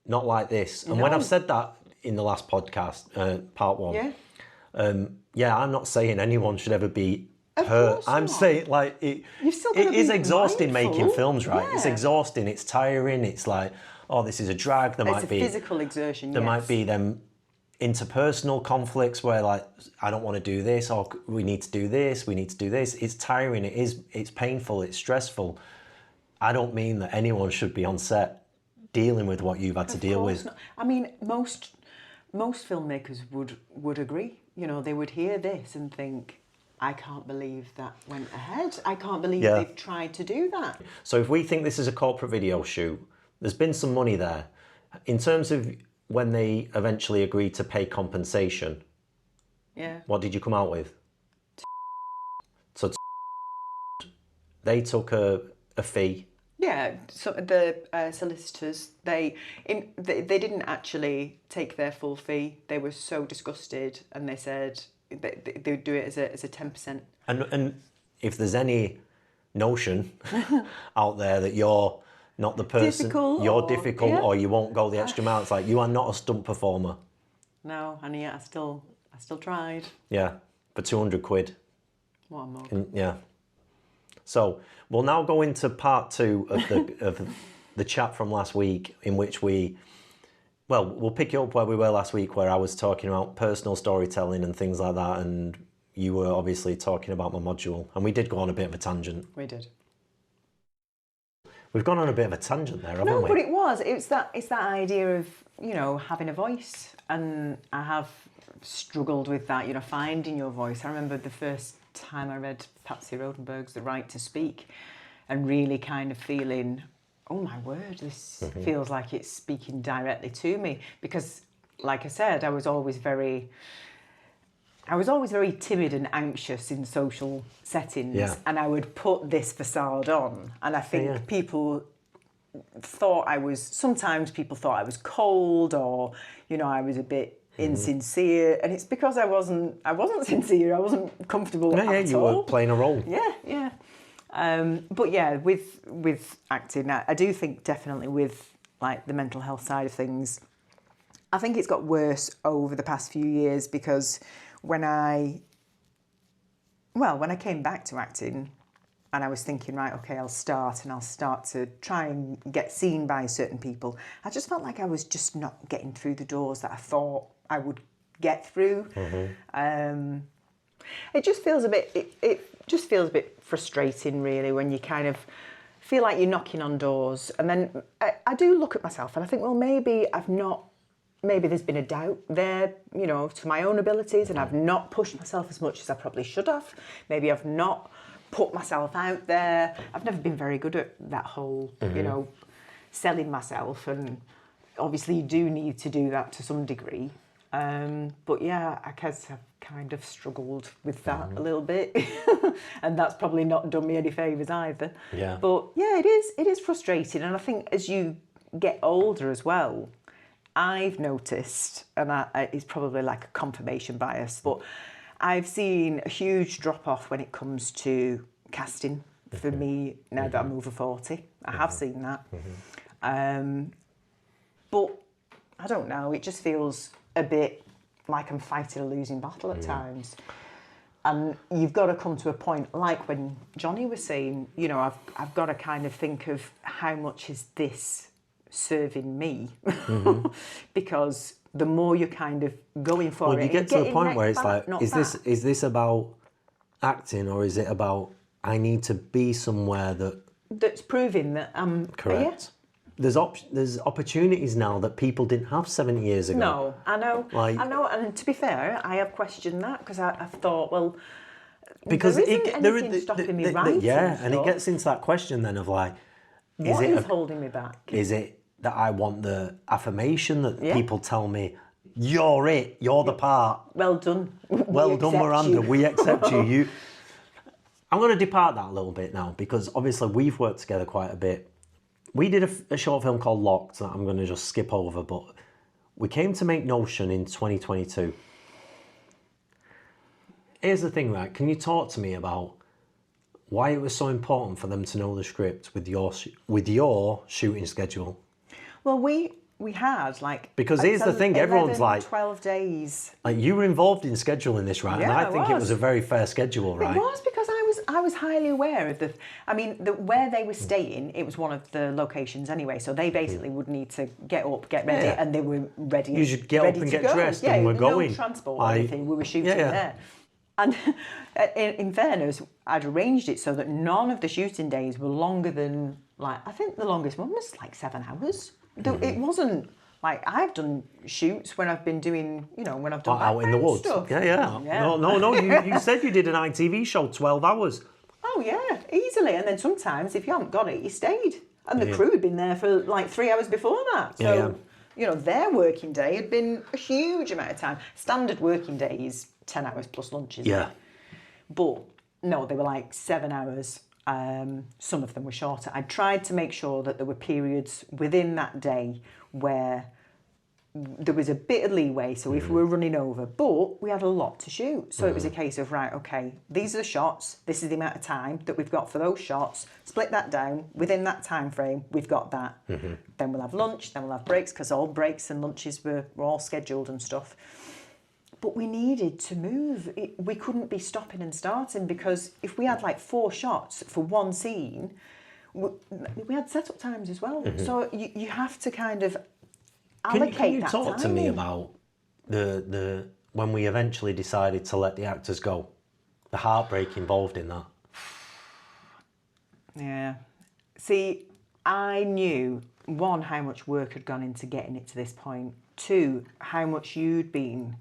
not like this. And when I've said that in the last podcast, part 1, I'm not saying anyone should ever be hurt. I'm saying like it is exhausting making films, right? Yeah. It's exhausting. It's tiring. It's like, oh, this is a drag. There might be physical exertion. There might be them interpersonal conflicts where like I don't want to do this, or we need to do this, we need to do this. It's tiring, it's painful, it's stressful. I don't mean that anyone should be on set dealing with what you've had to deal with. Not. I mean, most filmmakers would agree. You know, they would hear this and think, I can't believe that went ahead. I can't believe they've tried to do that. So if we think this is a corporate video shoot, there's been some money there. In terms of when they eventually agreed to pay compensation, what did you come out with? So they took a fee. Yeah, so the solicitors, they didn't actually take their full fee. They were so disgusted, and they said they would do it as a 10%. And if there's any notion out there that you're not the person, you're difficult, or you won't go the extra mile. It's like, you are not a stunt performer. No, and yet I still tried. Yeah, for 200 quid. What a mug. Yeah. So we'll now go into part 2 of the chat from last week, in which we'll pick it up where we were last week, where I was talking about personal storytelling and things like that, and you were obviously talking about my module, and we did go on a bit of a tangent. We did. We've gone on a bit of a tangent there, haven't we? No, but it was. It's that idea of, you know, having a voice. And I have struggled with that, you know, finding your voice. I remember the first time I read Patsy Rodenberg's The Right to Speak and really kind of feeling, oh my word, this feels like it's speaking directly to me. Because, like I said, I was always very timid and anxious in social settings, and I would put this facade on, and I think people thought sometimes people thought I was cold, or, you know, I was a bit insincere, and it's because I wasn't sincere, I wasn't comfortable at all. You were playing a role. Yeah. But yeah, with acting, I do think definitely with like the mental health side of things, I think it's got worse over the past few years, because when I came back to acting and I was thinking, right, okay, I'll start to try and get seen by certain people, I just felt like I was just not getting through the doors that I thought I would get through. It just feels a bit frustrating, really, when you kind of feel like you're knocking on doors, and then I do look at myself and I think, well, maybe I've not maybe there's been a doubt there, you know, to my own abilities, and I've not pushed myself as much as I probably should have. Maybe I've not put myself out there. I've never been very good at that whole, you know, selling myself, and obviously you do need to do that to some degree. But yeah, I guess I've kind of struggled with that a little bit, and that's probably not done me any favours either. Yeah. But yeah, it is frustrating, and I think as you get older as well, I've noticed, and it's probably like a confirmation bias, but I've seen a huge drop off when it comes to casting for me now that I'm over 40. I have seen that. But I don't know, it just feels a bit like I'm fighting a losing battle at times. And you've got to come to a point, like when Johnny was saying, you know, I've got to kind of think of how much is this serving me? Because the more you're kind of going for Well, it, you get to the point where it's back, like, is this about acting, or is it about I need to be somewhere that's proving that I'm correct? There's opportunities now that people didn't have 70 years ago. No, I know. Like, I know, and to be fair, I have questioned that because I've thought, well, because there isn't anything stopping me writing. Yeah, and it stuff. gets into that question then of like, What is holding me back? Is it that I want the affirmation that people tell me, you're it, you're the part. Well done. Well done, Miranda. We accept you. I'm going to depart that a little bit now, because obviously we've worked together quite a bit. We did a short film called Locked that I'm going to just skip over, but we came to make Notion in 2022. Here's the thing, right? Can you talk to me about why it was so important for them to know the script with your shooting schedule? Well, we had like... Because here's the thing, 11, everyone's like... 12 days. Like, you were involved in scheduling this, right? Yeah, and I think it was. was a very fair schedule, right? It was, because I was highly aware of where they were staying. It was one of the locations anyway, so they basically would need to get up, get ready, and they were ready. You should get up and get dressed, and we're going. No transport or anything. We were shooting there. And in fairness, I'd arranged it so that none of the shooting days were longer than, like, I think the longest one was like 7 hours. It wasn't like, I've done shoots when I've been doing, you know, when I've done out in the woods stuff. Yeah. No, you said you did an ITV show 12 hours. Oh yeah, easily. And then sometimes if you haven't got it, you stayed, and the crew had been there for like 3 hours before that. So you know, their working day had been a huge amount of time. Standard working day is 10 hours plus lunches. Yeah. But no, they were like 7 hours. Some of them were shorter. I tried to make sure that there were periods within that day where there was a bit of leeway, so if we were running over, but we had a lot to shoot. So it was a case of, right, okay, these are the shots, this is the amount of time that we've got for those shots, split that down, within that time frame, we've got that. Then we'll have lunch, then we'll have breaks, because all breaks and lunches were all scheduled and stuff. But we needed to move. We couldn't be stopping and starting, because if we had like 4 shots for one scene, we had set-up times as well. So you have to kind of allocate that time. Can you talk to me about the when we eventually decided to let the actors go? The heartbreak involved in that. Yeah. See, I knew, 1, how much work had gone into getting it to this point. 2, how much you'd been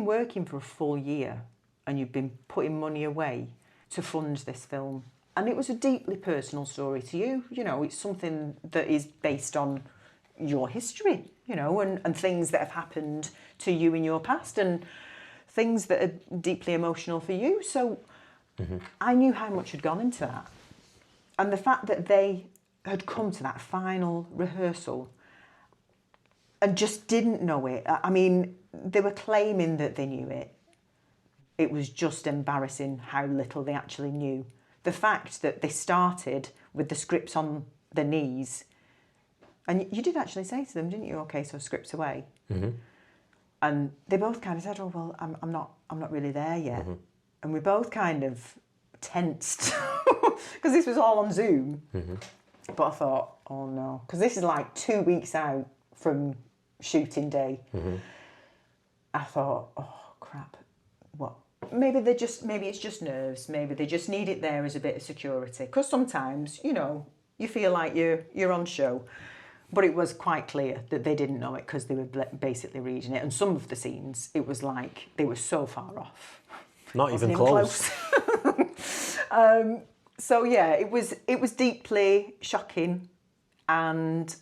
working for a full year, and you've been putting money away to fund this film. And it was a deeply personal story to you. You know, it's something that is based on your history, you know, and things that have happened to you in your past, and things that are deeply emotional for you. So I knew how much had gone into that. And the fact that they had come to that final rehearsal and just didn't know it. I mean, they were claiming that they knew it. It was just embarrassing how little they actually knew. The fact that they started with the scripts on their knees, and you did actually say to them, didn't you? Okay, so scripts away. And they both kind of said, "Oh well, I'm not really there yet." And we both kind of tensed because this was all on Zoom. But I thought, oh no, because this is like 2 weeks out from shooting day. I thought, oh crap, what? Maybe it's just nerves. Maybe they just need it there as a bit of security. Because sometimes, you know, you feel like you're on show. But it was quite clear that they didn't know it because they were basically reading it. And some of the scenes, it was like they were so far off. Not even close. So yeah, it was deeply shocking and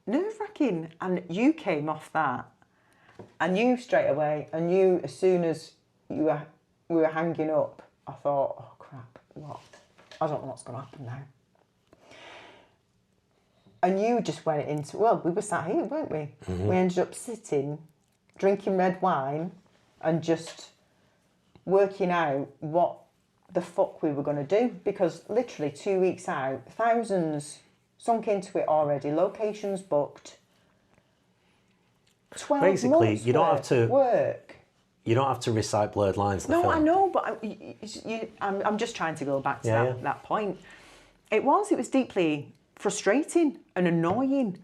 nerve-wracking. And you came off that. I knew straight away. I knew as soon as we were hanging up, I thought, oh crap, what? I don't know what's going to happen now. And you just went into, well, we were sat here, weren't we? We ended up sitting, drinking red wine and just working out what the fuck we were going to do. Because literally 2 weeks out, thousands sunk into it already, locations booked, 12 Basically, months you don't have to work. You don't have to recite blurred lines in the film. I know, but I'm just trying to go back to that point. It was deeply frustrating and annoying.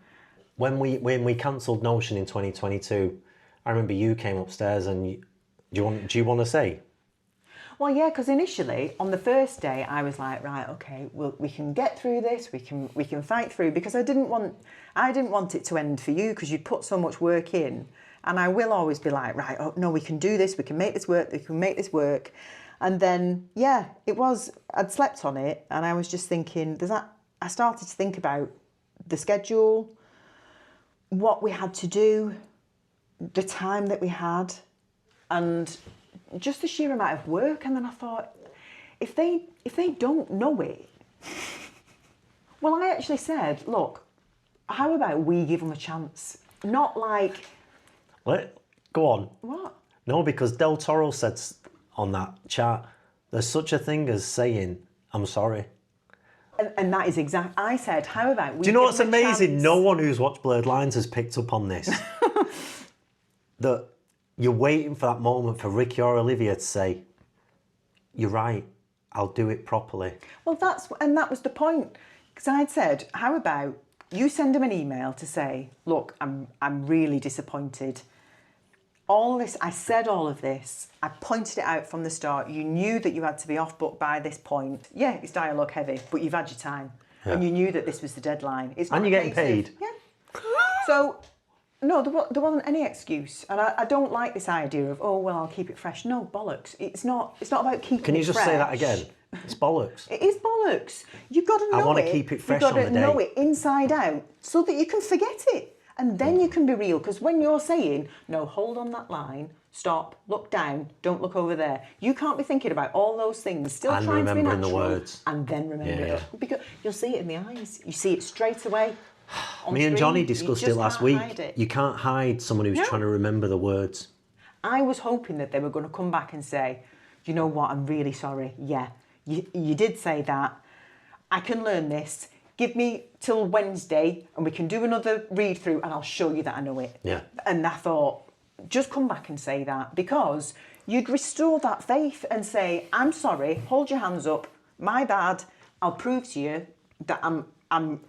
When we cancelled Notion in 2022, I remember you came upstairs and do you want to say? Well, yeah, because initially on the first day I was like, right, okay, well, we can get through this. We can fight through, because I didn't want it to end for you, because you'd put so much work in, and I will always be like, right, oh no, we can do this. We can make this work. We can make this work. And then I'd slept on it, and I was just thinking, I started to think about the schedule, what we had to do, the time that we had, and just the sheer amount of work. And then I thought, if they don't know it, well, I actually said, look, how about we give them a chance? Not like... Go on. What? No, because Del Toro said on that chat, there's such a thing as saying, I'm sorry. And that is exact. I said, how about we... Do you know give what's them a amazing? chance? No one who's watched Blurred Lines has picked up on this. That you're waiting for that moment for Ricky or Olivia to say, you're right, I'll do it properly. Well, that was the point. Because I'd said, how about you send them an email to say, look, I'm really disappointed. All this, I said all of this, I pointed it out from the start. You knew that you had to be off book by this point. Yeah, it's dialogue heavy, but you've had your time. Yeah. And you knew that this was the deadline. It's not and you're getting paid. Yeah. So, no, there wasn't any excuse. And I don't like this idea of, oh, well, I'll keep it fresh. No, bollocks. It's not about keeping it fresh. Can you just say that again? It's bollocks. It is bollocks. You've got to know it. I want to keep it fresh on the day. You've got to know it inside out so that you can forget it. And then you can be real. Because when you're saying, no, hold on that line, stop, look down, don't look over there. You can't be thinking about all those things, still and trying to be natural. remembering the words. And then remember it. Because you'll see it in the eyes. You see it straight away. Me and Johnny discussed it last week. You can't hide someone who's trying to remember the words. I was hoping that they were going to come back and say, you know what, I'm really sorry. Yeah, you did say that. I can learn this. Give me till Wednesday and we can do another read through and I'll show you that I know it. Yeah. And I thought, just come back and say that, because you'd restore that faith and say, I'm sorry, hold your hands up, my bad, I'll prove to you that I'm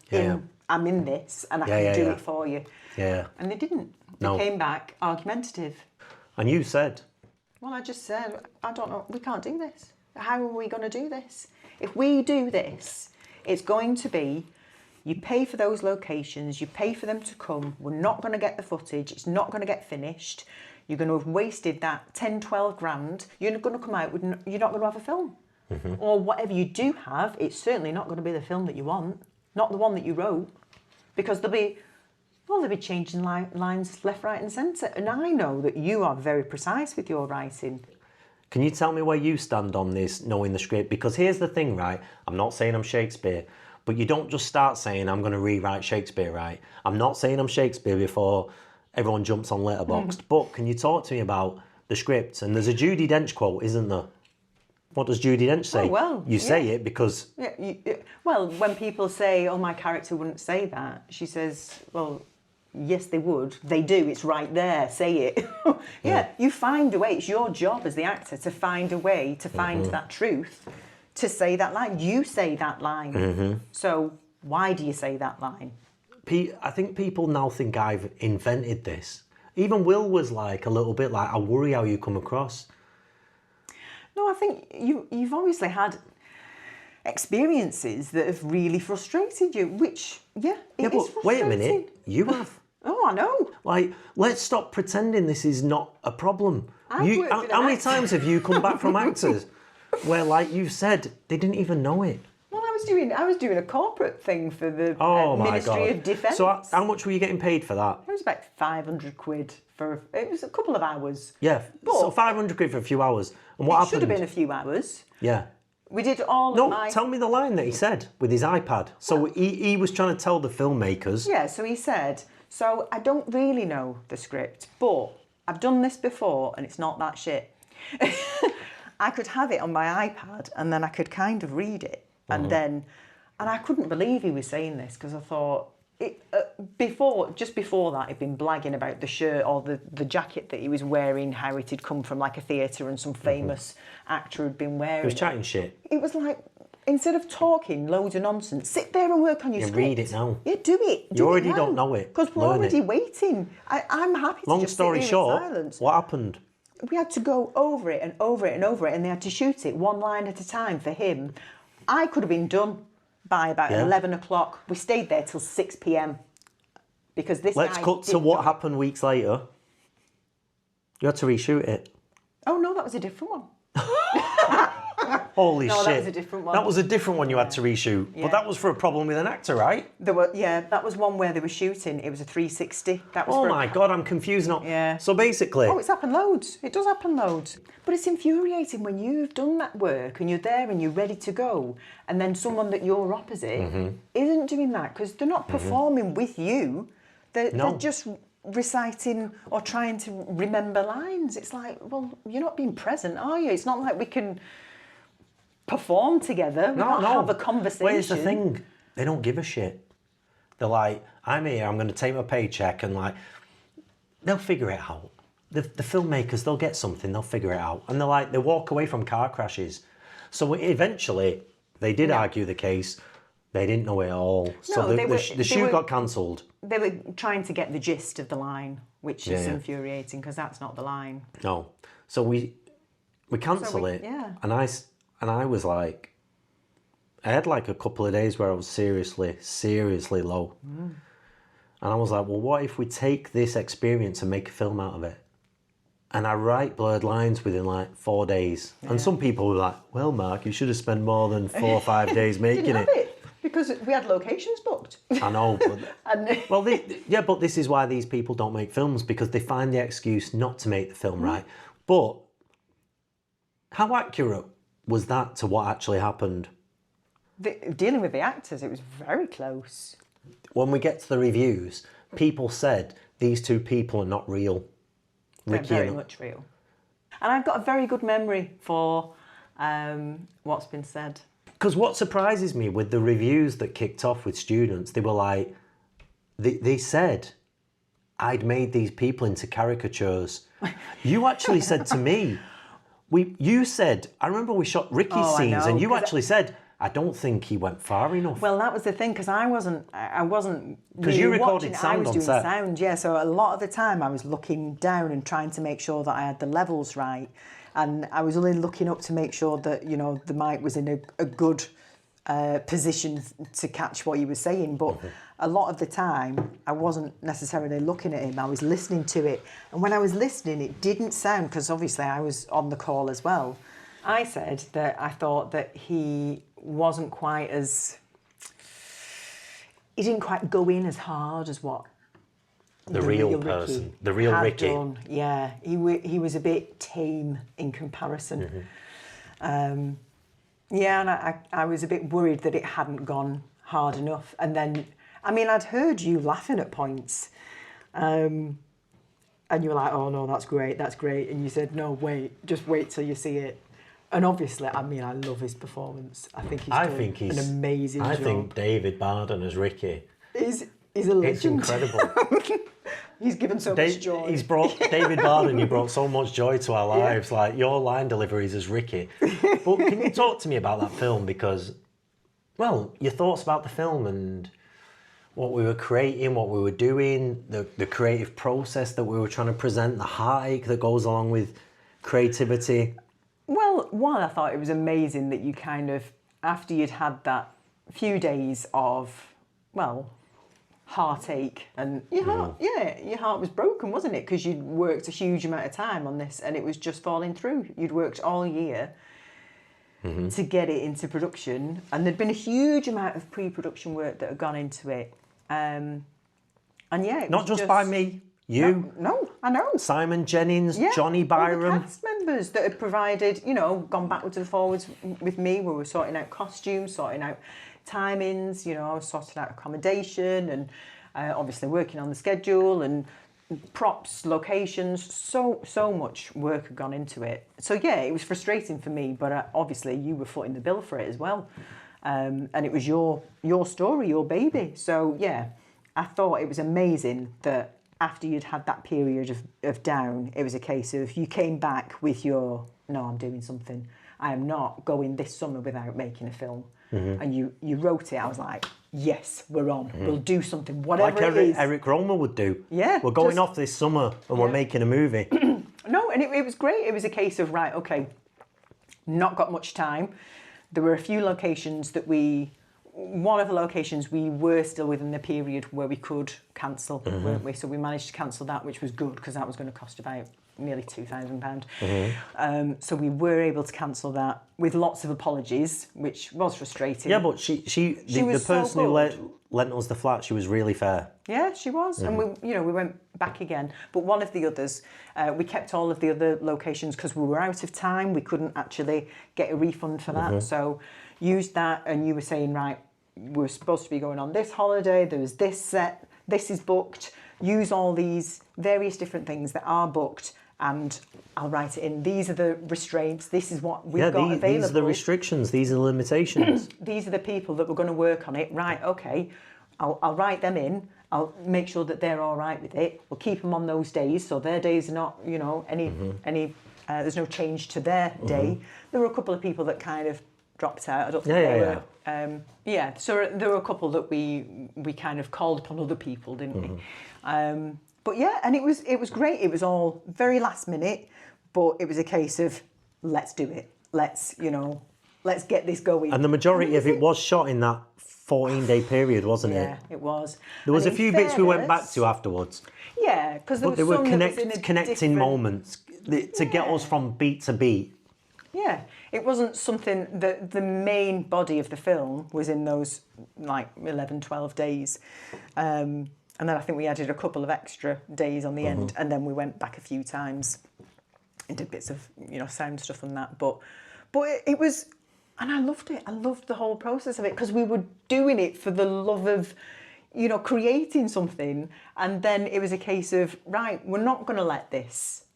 in this and I can do it for you. Yeah. And they didn't. They came back argumentative. And you said? Well, I just said, I don't know, we can't do this. How are we going to do this? If we do this, it's going to be, you pay for those locations, you pay for them to come, we're not going to get the footage, it's not going to get finished, you're going to have wasted that 10, 12 grand, you're going to come out with, you're not going to have a film. Mm-hmm. Or whatever you do have, it's certainly not going to be the film that you want, not the one that you wrote, because they'll be changing lines left, right and centre. And I know that you are very precise with your writing. Can you tell me where you stand on this, knowing the script? Because here's the thing, right? I'm not saying I'm Shakespeare, but you don't just start saying, I'm going to rewrite Shakespeare, right? I'm not saying I'm Shakespeare before everyone jumps on Letterboxd. But can you talk to me about the script? And there's a Judi Dench quote, isn't there? What does Judi Dench say? Oh, well, you say it because... Well, when people say, oh, my character wouldn't say that, she says, well... Yes, they would. They do. It's right there. Say it. You find a way. It's your job as the actor to find a way to find that truth, to say that line. You say that line. Mm-hmm. So why do you say that line? I think people now think I've invented this. Even Will was like a little bit like, I worry how you come across. No, I think you've obviously had experiences that have really frustrated you, which, it is frustrating. Wait a minute, you have. Oh, I know. Like, let's stop pretending this is not a problem. I've worked with How an many actor. times have you come back from actors where, like you said, they didn't even know it? Well, I was doing a corporate thing for the Oh my Ministry God. of Defence. So how much were you getting paid for that? It was about 500 quid it was a couple of hours. Yeah, But so 500 quid for a few hours. And what it happened? should have been a few hours. Yeah. We did all No, of my... tell me the line that he said with his iPad. So he was trying to tell the filmmakers. Yeah, so he said, so I don't really know the script, but I've done this before and it's not that shit. I could have it on my iPad and then I could kind of read it. And then, and I couldn't believe he was saying this because I thought, just before that, he'd been blagging about the shirt or the jacket that he was wearing, how it had come from like a theatre and some famous actor had been wearing. He was chatting shit. It was like, instead of talking loads of nonsense, sit there and work on your script. Read it now. Yeah, do it. You already don't know it. Because we're Learn already it. waiting. I'm happy to Long just story sit here short, in silence. what happened? We had to go over it and over it and over it, and they had to shoot it one line at a time for him. I could have been done by about 11 o'clock. We stayed there till 6 p.m. because this Let's guy cut to didn't what know. happened weeks later. You had to reshoot it. Oh, no, that was a different one. Holy No, shit. that was a different one. That was a different one you had to reshoot. Yeah. But that was for a problem with an actor, right? That was one where they were shooting. It was a 360. That was Oh for my God, I'm confused now. Yeah. So basically, Oh, it's happened loads. It does happen loads. But it's infuriating when you've done that work and you're there and you're ready to go, and then someone that you're opposite isn't doing that because they're not performing with you. They're just reciting or trying to remember lines. It's like, well, you're not being present, are you? It's not like we can perform together. We can't have a conversation. Well, here's the thing. They don't give a shit. They're like, I'm here, I'm going to take my paycheck, and like, they'll figure it out. The filmmakers, they'll get something, they'll figure it out. And they're like, they walk away from car crashes. So eventually, they did argue the case. They didn't know it all. So the shoot got cancelled. They were trying to get the gist of the line, which is infuriating because that's not the line. No. So we cancel it. Yeah. And I was like, I had like a couple of days where I was seriously low. And I was like, well, what if we take this experience and make a film out of it? And I write blurred lines within like 4 days. Yeah. And some people were like, well, Mark, you should have spent more than 4 or 5 days making Didn't have it. Because we had locations booked. I know. But, but this is why these people don't make films, because they find the excuse not to make the film right. But how accurate was that to what actually happened? Dealing with the actors, it was very close. When we get to the reviews, people said these two people are not real. They're very much real. And I've got a very good memory for what's been said. Because what surprises me with the reviews that kicked off with students, they were like, they said, I'd made these people into caricatures. You actually said to me, you said, I remember we shot Ricky's scenes, and you actually said, I don't think he went far enough. Well, that was the thing, because I wasn't because you recorded watching, sound I was on doing set. sound, yeah. So a lot of the time I was looking down and trying to make sure that I had the levels right, and I was only looking up to make sure that the mic was in a good position to catch what he was saying. But a lot of the time I wasn't necessarily looking at him. I was listening to it, and when I was listening, it didn't sound, because obviously I was on the call as well. I said that I thought that he wasn't quite as... He didn't quite go in as hard as what the real person, the real Ricky. Done. Yeah, he was a bit tame in comparison. Yeah, and I was a bit worried that it hadn't gone hard enough. And then, I mean, I'd heard you laughing at points. And you were like, oh, no, that's great. And you said, no, just wait till you see it. And obviously, I mean, I love his performance. I think he's done an amazing job. I think David Barden as Ricky. He's a legend. It's incredible. He's given so much joy. He's brought David Barden. You brought so much joy to our lives. Yeah. Like your line deliveries as Ricky. But can you talk to me about that film? Because, well, your thoughts about the film and what we were creating, what we were doing, the creative process that we were trying to present, the heartache that goes along with creativity. Well, one, I thought it was amazing that you kind of after you'd had that few days of, well, heartache, and your heart was broken, wasn't it? Because you'd worked a huge amount of time on this and it was just falling through. You'd worked all year to get it into production, and there'd been a huge amount of pre-production work that had gone into it. And yeah, it not just by me, you. No, I know. Simon Jennings, Johnny All Byram. the cast members that had provided, you know, gone backwards and forwards with me. We were sorting out costumes, sorting out timings, you know, I was sorting out accommodation and obviously working on the schedule and props, locations, so much work had gone into it. So yeah, it was frustrating for me, but obviously you were footing the bill for it as well. And it was your story, your baby. So yeah, I thought it was amazing that after you'd had that period of down, it was a case of you came back with your, no, I'm doing something. I am not going this summer without making a film. And you wrote it. I was like, yes, we're on. We'll do something, whatever like it is. Eric Romer would do. Yeah. We're going off this summer and we're making a movie. No, and it was great. It was a case of, right, okay, not got much time. There were a few locations that one of the locations we were still within the period where we could cancel, weren't we? So we managed to cancel that, which was good because that was going to cost about nearly £2,000. So we were able to cancel that with lots of apologies, which was frustrating. Yeah, but the person who lent us the flat, she was really fair. Yeah, she was, and we went back again. But one of the others, we kept all of the other locations because we were out of time. We couldn't actually get a refund for that, so used that. And you were saying, right, we're supposed to be going on this holiday. There was this set. This is booked. Use all these various different things that are booked. And I'll write it in. These are the restraints. This is what we've got available. These are the restrictions. These are the limitations. These are the people that were going to work on it. Right, okay. I'll write them in. I'll make sure that they're all right with it. We'll keep them on those days, so their days are not, you know, any. There's no change to their day. There were a couple of people that kind of dropped out. I don't think they were. So there were a couple that we kind of called upon other people, didn't we? But yeah, and it was great. It was all very last minute, but it was a case of let's do it. Let's get this going. And the majority of it was shot in that 14-day period, wasn't it? Yeah, it was. There was a few bits we went back to afterwards. Yeah, because there were connecting connecting moments to get us from beat to beat. Yeah, it wasn't something that the main body of the film was in those like 11, 12 days. And then I think we added a couple of extra days on the end, and then we went back a few times and did bits of, you know, sound stuff and that. But it was, and I loved it. I loved the whole process of it because we were doing it for the love of, you know, creating something. And then it was a case of, right, we're not going to let this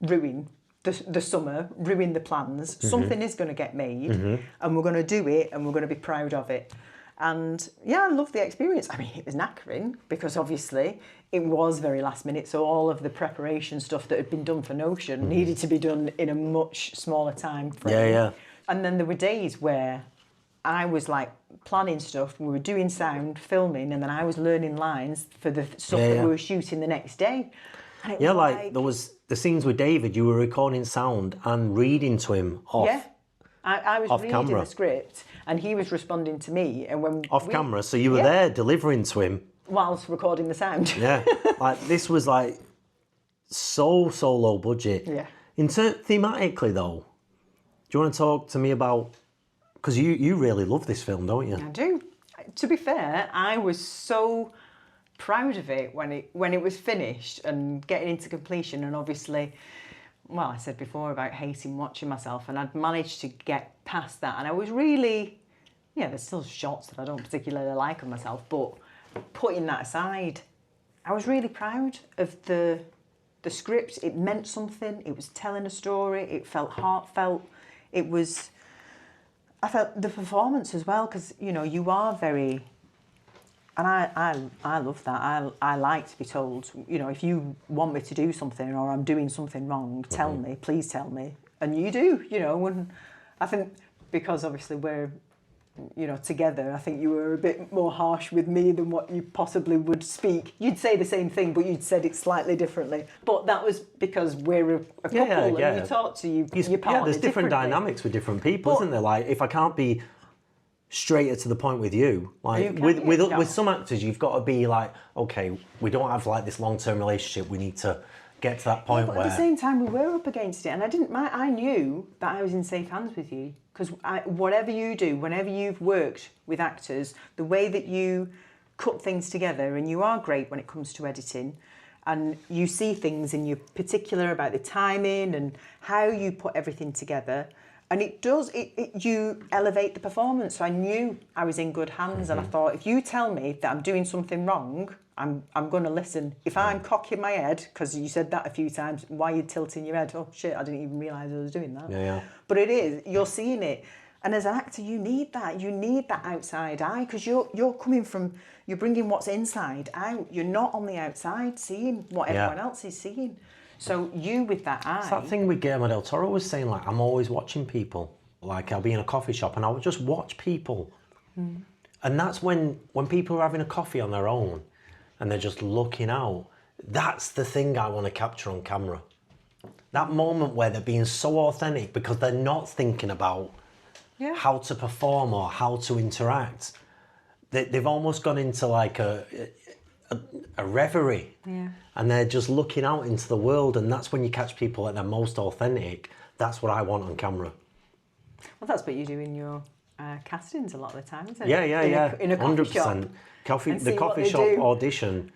ruin the summer, ruin the plans. Something is going to get made, and we're going to do it, and we're going to be proud of it. And yeah, I loved the experience. I mean, it was knackering because obviously it was very last minute. So all of the preparation stuff that had been done for Notion needed to be done in a much smaller time frame. Yeah. And then there were days where I was like planning stuff. We were doing sound, filming, and then I was learning lines for the stuff that we were shooting the next day. And it was like there was the scenes with David. You were recording sound and reading to him off. Yeah. I was reading camera. the script and he was responding to me, and when off camera, so you were there delivering to him whilst recording the sound. Yeah, like this was like so low budget. Yeah. Thematically though, do you want to talk to me about, because you really love this film, don't you? I do. To be fair, I was so proud of it when it was finished and getting into completion, and obviously. Well, I said before about hating watching myself, and I'd managed to get past that. And I was really, there's still shots that I don't particularly like of myself, but putting that aside, I was really proud of the script. It meant something. It was telling a story. It felt heartfelt. I felt the performance as well, because, you are very... And I love that. I like to be told, if you want me to do something or I'm doing something wrong, tell me, please tell me. And you do, and I think because obviously we're, together, I think you were a bit more harsh with me than what you possibly would speak. You'd say the same thing, but you'd said it slightly differently. But that was because we're a couple and you talk to your partner there's different dynamics with different people, isn't there? Like, if I can't be straighter to the point with you. Like with some actors, you've got to be like, okay, we don't have like this long-term relationship. We need to get to that point but where. At the same time, we were up against it, and I knew that I was in safe hands with you, because whatever you do, whenever you've worked with actors, the way that you cut things together, and you are great when it comes to editing, and you see things and you're particular about the timing and how you put everything together. And you elevate the performance. So I knew I was in good hands, and I thought, if you tell me that I'm doing something wrong, I'm going to listen. If I'm cocking my head, because you said that a few times, why are you tilting your head? Oh shit, I didn't even realise I was doing that. Yeah. But it is, you're seeing it. And as an actor, you need that. You need that outside eye, because you're coming from, you're bringing what's inside out. You're not on the outside seeing what everyone else is seeing. So you with that eye. It's that thing with Guillermo del Toro was saying, like, I'm always watching people. Like, I'll be in a coffee shop and I'll just watch people. And that's when people are having a coffee on their own and they're just looking out. That's the thing I want to capture on camera. That moment where they're being so authentic because they're not thinking about how to perform or how to interact. They've almost gone into like a reverie, and they're just looking out into the world, and that's when you catch people at their most authentic. That's what I want on camera. Well, that's what you do in your castings a lot of the time, isn't it? Yeah. In a coffee shop. The coffee shop audition.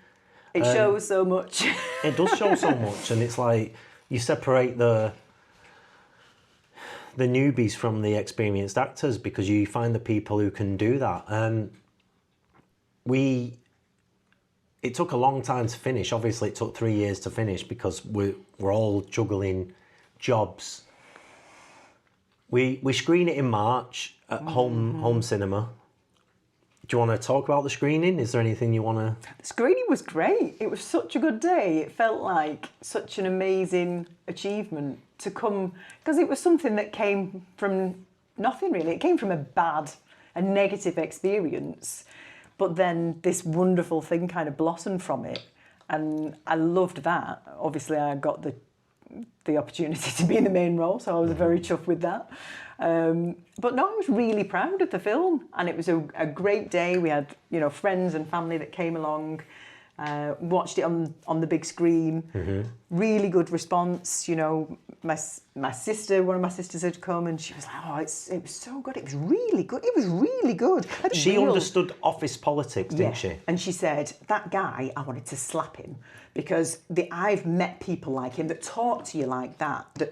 It shows so much. It does show so much, and it's like you separate the newbies from the experienced actors, because you find the people who can do that. It took a long time to finish. Obviously, it took 3 years to finish because we're all juggling jobs. We screen it in March at home cinema. Do you want to talk about the screening? Is there anything you want to... The screening was great. It was such a good day. It felt like such an amazing achievement to come, because it was something that came from nothing really. It came from a negative experience. But then this wonderful thing kind of blossomed from it. And I loved that. Obviously, I got the opportunity to be in the main role, so I was very chuffed with that. But no, I was really proud of the film. And it was a great day. We had, friends and family that came along, watched it on the big screen. Really good response. My sister, one of my sisters had come, and she was like, it was so good. It was really good. It was really good. She understood office politics, didn't she? And she said, that guy, I wanted to slap him, because I've met people like him that talk to you like that, they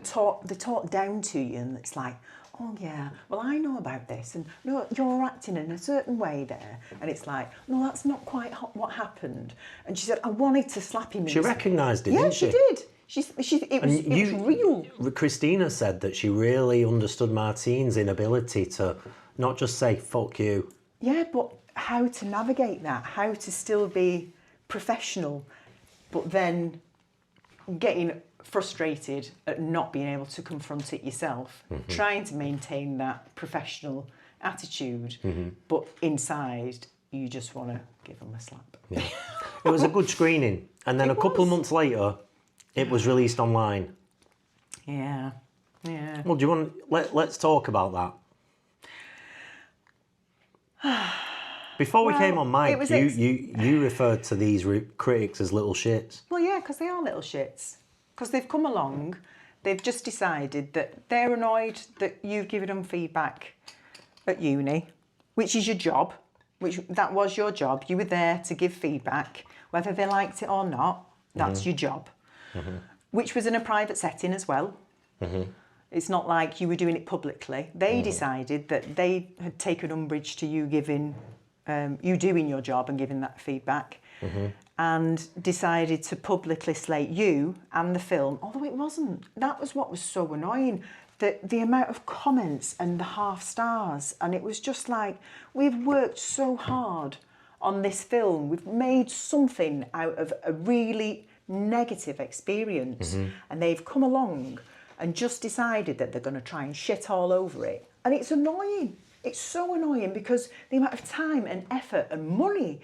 talk down to you, and it's like, oh yeah, well I know about this, and no, you're acting in a certain way there, and it's like, no, that's not quite what happened. And she said, I wanted to slap him. She recognised it, didn't she? Yeah, she did. It was real. Christina said that she really understood Martine's inability to not just say, fuck you. Yeah, but how to navigate that, how to still be professional, but then getting frustrated at not being able to confront it yourself, trying to maintain that professional attitude, but inside you just want to give them a slap. Yeah. It was a good screening, and then a couple of months later it was released online. Yeah. Well, do you want let's talk about that. Before we came on mic, you referred to these critics as little shits. Well, yeah, because they are little shits. Because they've come along, they've just decided that they're annoyed that you've given them feedback at uni, which is your job, that was your job. You were there to give feedback, whether they liked it or not, that's your job. Which was in a private setting as well. It's not like you were doing it publicly. They decided that they had taken umbrage to you giving, you doing your job and giving that feedback. And decided to publicly slate you and the film, although it wasn't. That was what was so annoying, the amount of comments and the half stars. And it was just like, we've worked so hard on this film. We've made something out of a really negative experience. And they've come along and just decided that they're going to try and shit all over it. And it's annoying. It's so annoying, because the amount of time and effort and money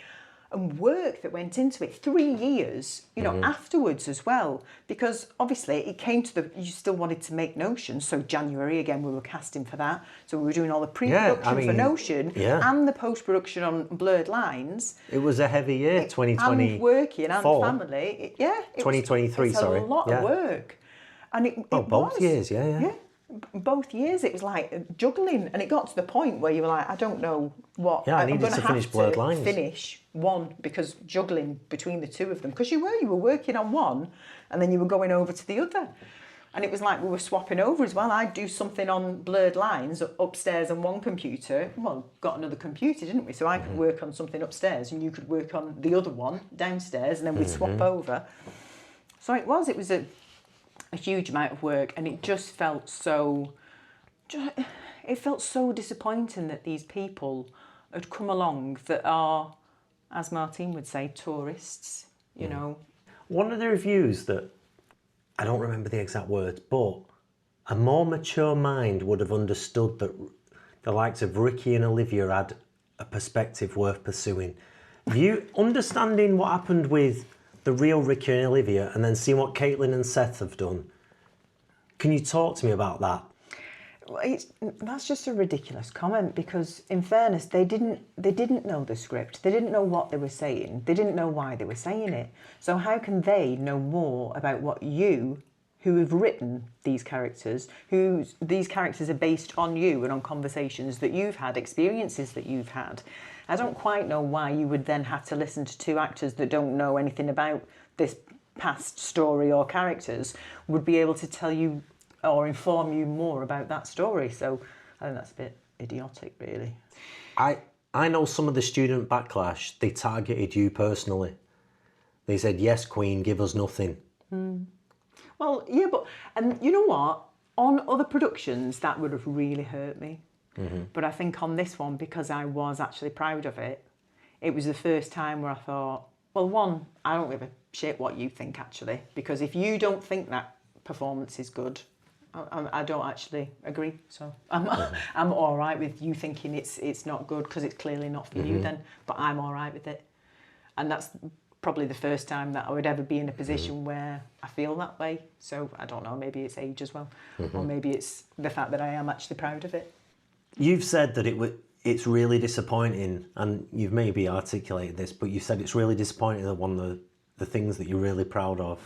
and work that went into it. 3 years, you know, afterwards as well, because obviously it came to you still wanted to make Notion. So January, again, we were casting for that. So we were doing all the pre-production for Notion and the post-production on Blurred Lines. It was a heavy year, 2020. And working and family. 2023, sorry. It's a lot of work. And it both years, yeah. Both years, it was like juggling, and it got to the point where you were like, I don't know what. Yeah, I needed to finish Blurred Lines. Finish one, because juggling between the two of them, because you were working on one, and then you were going over to the other, and it was like we were swapping over as well. I'd do something on Blurred Lines upstairs on one computer. Well, got another computer, didn't we? So I could work on something upstairs, and you could work on the other one downstairs, and then we'd swap over. So it was a huge amount of work, and it just felt so disappointing that these people had come along that are, as Martine would say, tourists, you know. One of the reviews that, I don't remember the exact words, but a more mature mind would have understood that the likes of Ricky and Olivia had a perspective worth pursuing. You understanding what happened with the real Ricky and Olivia, and then seeing what Caitlin and Seth have done. Can you talk to me about that? Well, that's just a ridiculous comment, because in fairness, they didn't know the script. They didn't know what they were saying. They didn't know why they were saying it. So how can they know more about what you, who have written these characters, these characters are based on you and on conversations that you've had, experiences that you've had. I don't quite know why you would then have to listen to two actors that don't know anything about this past story or characters would be able to tell you or inform you more about that story. So I think that's a bit idiotic, really. I know some of the student backlash, they targeted you personally. They said, yes, Queen, give us nothing. Well, yeah, and you know what? On other productions, that would have really hurt me. But I think on this one, because I was actually proud of it, it was the first time where I thought, well, one, I don't give a shit what you think, actually, because if you don't think that performance is good, I don't actually agree. So I'm all right with you thinking it's not good, because it's clearly not for you then, but I'm all right with it. And that's probably the first time that I would ever be in a position where I feel that way. So I don't know, maybe it's age as well, or maybe it's the fact that I am actually proud of it. You've said that it's really disappointing, and you've maybe articulated this, but you said it's really disappointing that one of the things that you're really proud of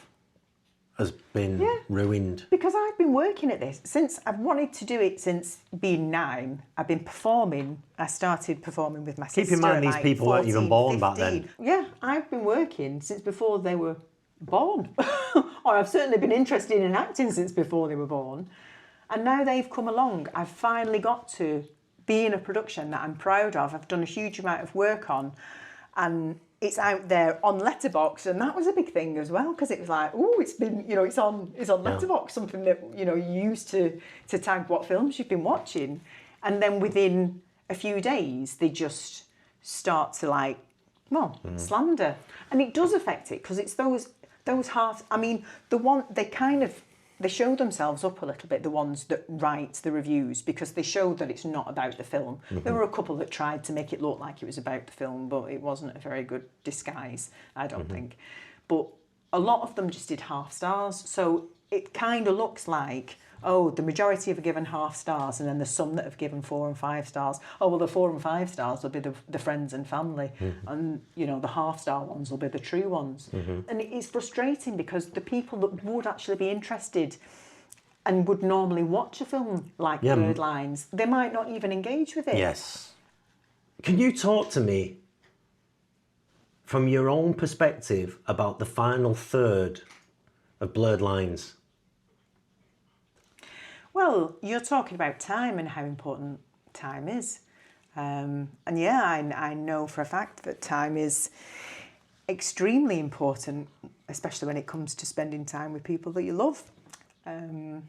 has been ruined. Because I've been working at this since I've wanted to do it since being 9. I've been performing. I started performing with my sister. Keep in mind, these people weren't even born 15. back then. Yeah, I've been working since before they were born. Or I've certainly been interested in acting since before they were born. And now they've come along. I've finally got to be in a production that I'm proud of. I've done a huge amount of work on, and it's out there on Letterboxd, and that was a big thing as well, because it was like, oh, it's been, you know, it's on Letterboxd, something that, you know, you use to tag what films you've been watching, and then within a few days they just start to slander, and it does affect it, because it's those half. I mean, they show themselves up a little bit, the ones that write the reviews, because they show that it's not about the film. There were a couple that tried to make it look like it was about the film, but it wasn't a very good disguise, I don't think. But a lot of them just did half stars, so it kind of looks like, oh, the majority have given half stars, and then there's some that have given 4 and 5 stars. Oh, well, the 4 and 5 stars will be the friends and family, and, you know, the half star ones will be the true ones. And it's frustrating, because the people that would actually be interested and would normally watch a film like Blurred Lines, they might not even engage with it. Yes. Can you talk to me from your own perspective about the final third of Blurred Lines? Well, you're talking about time and how important time is. And yeah, I know for a fact that time is extremely important, especially when it comes to spending time with people that you love. And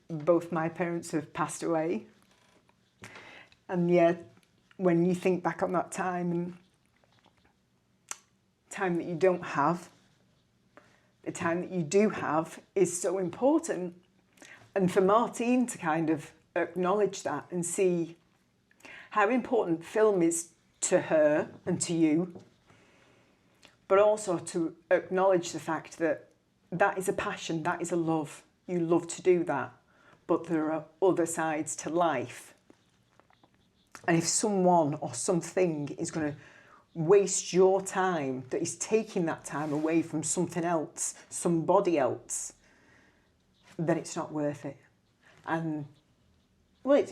both my parents have passed away. And yeah, when you think back on that time, and time that you don't have, the time that you do have is so important. And for Martine to kind of acknowledge that and see how important film is to her and to you, but also to acknowledge the fact that that is a passion, that is a love. You love to do that, but there are other sides to life. And if someone or something is going to waste your time, that is taking that time away from something else, somebody else, then it's not worth it. And well,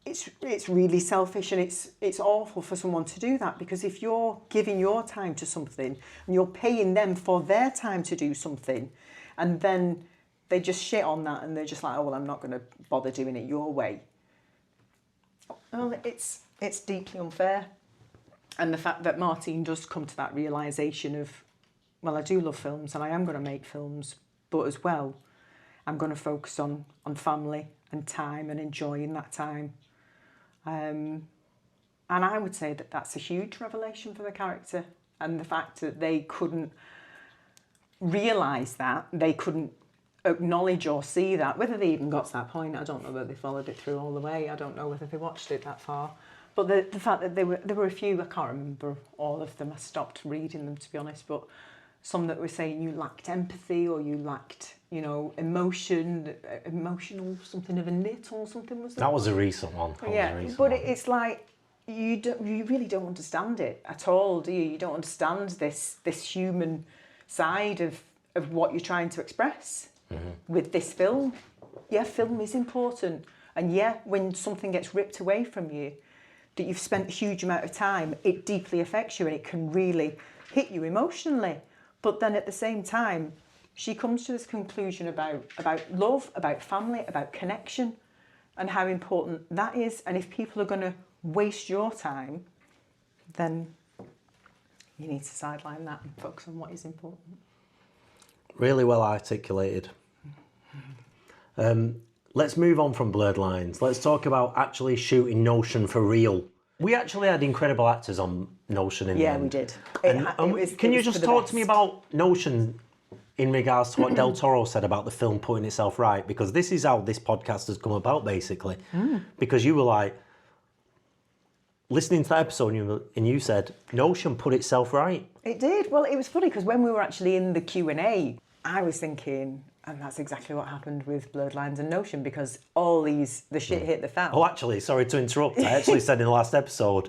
it's really selfish, and it's awful for someone to do that, because if you're giving your time to something and you're paying them for their time to do something, and then they just shit on that and they're just like, oh well, I'm not going to bother doing it your way. Well, it's deeply unfair. And the fact that Martine does come to that realisation of, well, I do love films and I am going to make films, but as well, I'm going to focus on family and time and enjoying that time. And I would say that that's a huge revelation for the character, and the fact that they couldn't realise that, they couldn't acknowledge or see that, whether they even got to that point. I don't know that they followed it through all the way. I don't know whether they watched it that far. But the fact that there were a few, I can't remember all of them, I stopped reading them to be honest, but some that were saying you lacked empathy, or you lacked, emotional something of a knit or something, was that was a recent one. It's like you really don't understand it at all, do you? You don't understand this human side of what you're trying to express with this film. Yeah, film is important, and yeah, when something gets ripped away from you, that you've spent a huge amount of time, it deeply affects you and it can really hit you emotionally. But then at the same time, she comes to this conclusion about love, about family, about connection, and how important that is. And if people are going to waste your time, then you need to sideline that and focus on what is important. Really well articulated. Let's move on from blurred lines. Let's talk about actually shooting Notion for real. We actually had incredible actors on Notion in the end. We did. Can you just talk to me about Notion in regards to what Del Toro said about the film putting itself right? Because this is how this podcast has come about, basically. Because you were like, listening to that episode, and you said, Notion put itself right. It did. Well, it was funny because when we were actually in the Q&A, I was thinking, and that's exactly what happened with Blurred Lines and Notion, because the shit hit the fan. Oh, actually, sorry to interrupt. I actually said in the last episode,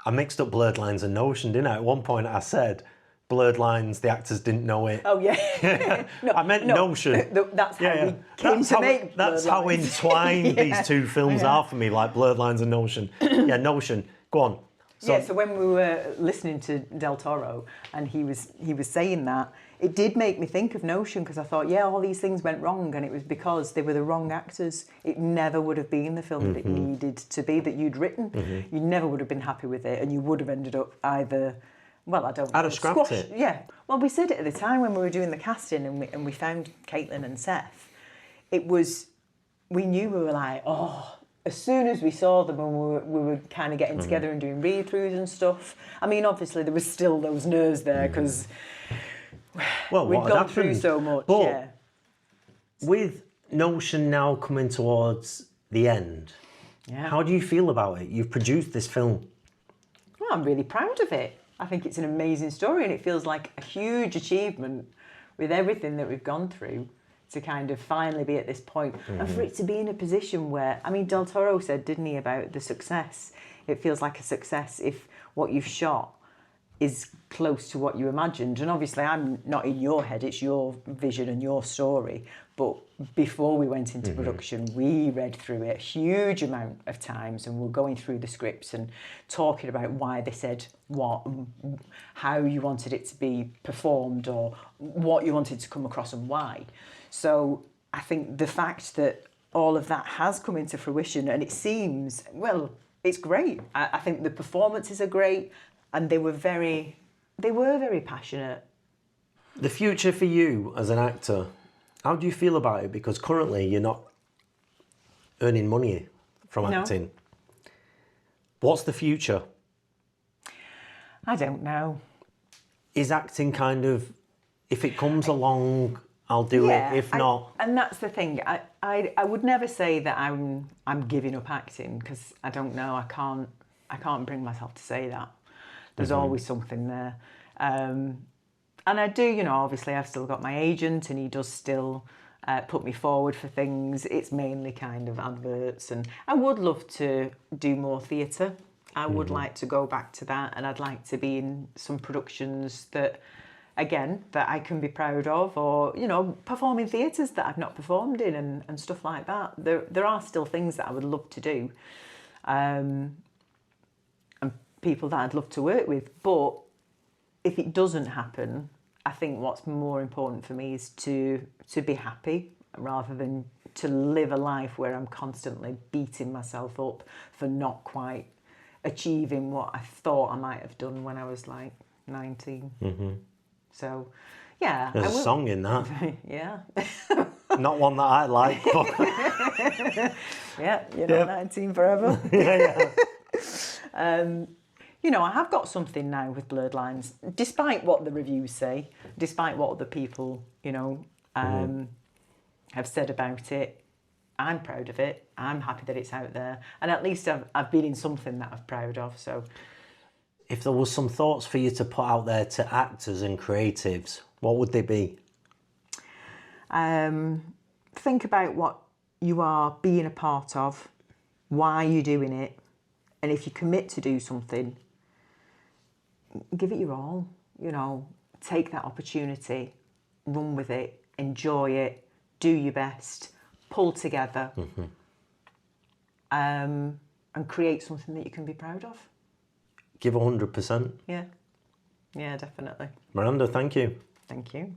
I mixed up Blurred Lines and Notion, didn't I? At one point I said, Blurred Lines, the actors didn't know it. Oh, yeah. I meant Notion. That's how we came to make Blurred That's how entwined these two films are for me, like Blurred Lines and Notion. Yeah, Notion. Go on. So when we were listening to Del Toro and he was saying that, it did make me think of Notion, because I thought, yeah, all these things went wrong, and it was because they were the wrong actors. It never would have been the film that it needed to be, that you'd written. You never would have been happy with it, and you would have ended up either, well, I don't know. I'd have scrapped it. Yeah. Well, we said it at the time when we were doing the casting, and we found Caitlin and Seth. We knew, we were like, oh, as soon as we saw them and we were kind of getting together and doing read-throughs and stuff, I mean, obviously there was still those nerves there, because we'd gone through so much. But with Notion now coming towards the end, how do you feel about it? You've produced this film. Well, I'm really proud of it. I think it's an amazing story, and it feels like a huge achievement with everything that we've gone through to kind of finally be at this point. And for it to be in a position where, I mean, Del Toro said, didn't he, about the success? It feels like a success if what you've shot is close to what you imagined. And obviously I'm not in your head, it's your vision and your story. But before we went into production, we read through it a huge amount of times, and we're going through the scripts and talking about why they said what, how you wanted it to be performed, or what you wanted to come across and why. So I think the fact that all of that has come into fruition, and it seems, well, it's great. I think the performances are great, and they were very passionate. The future for you as an actor, how do you feel about it? Because currently you're not earning money from acting. What's the future? I don't know. Is acting kind of, if it comes along, I'll do it. If not, and that's the thing. I would never say that I'm giving up acting, because I don't know. I can't. I can't bring myself to say that. There's always something there. And I do, you know, obviously I've still got my agent and he does still put me forward for things. It's mainly kind of adverts, and I would love to do more theatre. I would like to go back to that, and I'd like to be in some productions that, again, that I can be proud of, or, you know, perform in theatres that I've not performed in and stuff like that. There are still things that I would love to do, and people that I'd love to work with. But if it doesn't happen, I think what's more important for me is to be happy rather than to live a life where I'm constantly beating myself up for not quite achieving what I thought I might have done when I was like 19. So, yeah. There's a song in that. Yeah. Not one that I like, but... Yeah, you're not 19 forever. You know, I have got something now with Blurred Lines, despite what the reviews say, despite what other people, you know, have said about it. I'm proud of it. I'm happy that it's out there. And at least I've been in something that I'm proud of, so... If there was some thoughts for you to put out there to actors and creatives, what would they be? Think about what you are being a part of, why you're doing it, and if you commit to do something, give it your all. You know, take that opportunity, run with it, enjoy it, do your best, pull together, and create something that you can be proud of. Give 100%. Yeah, definitely. Miranda, thank you. Thank you.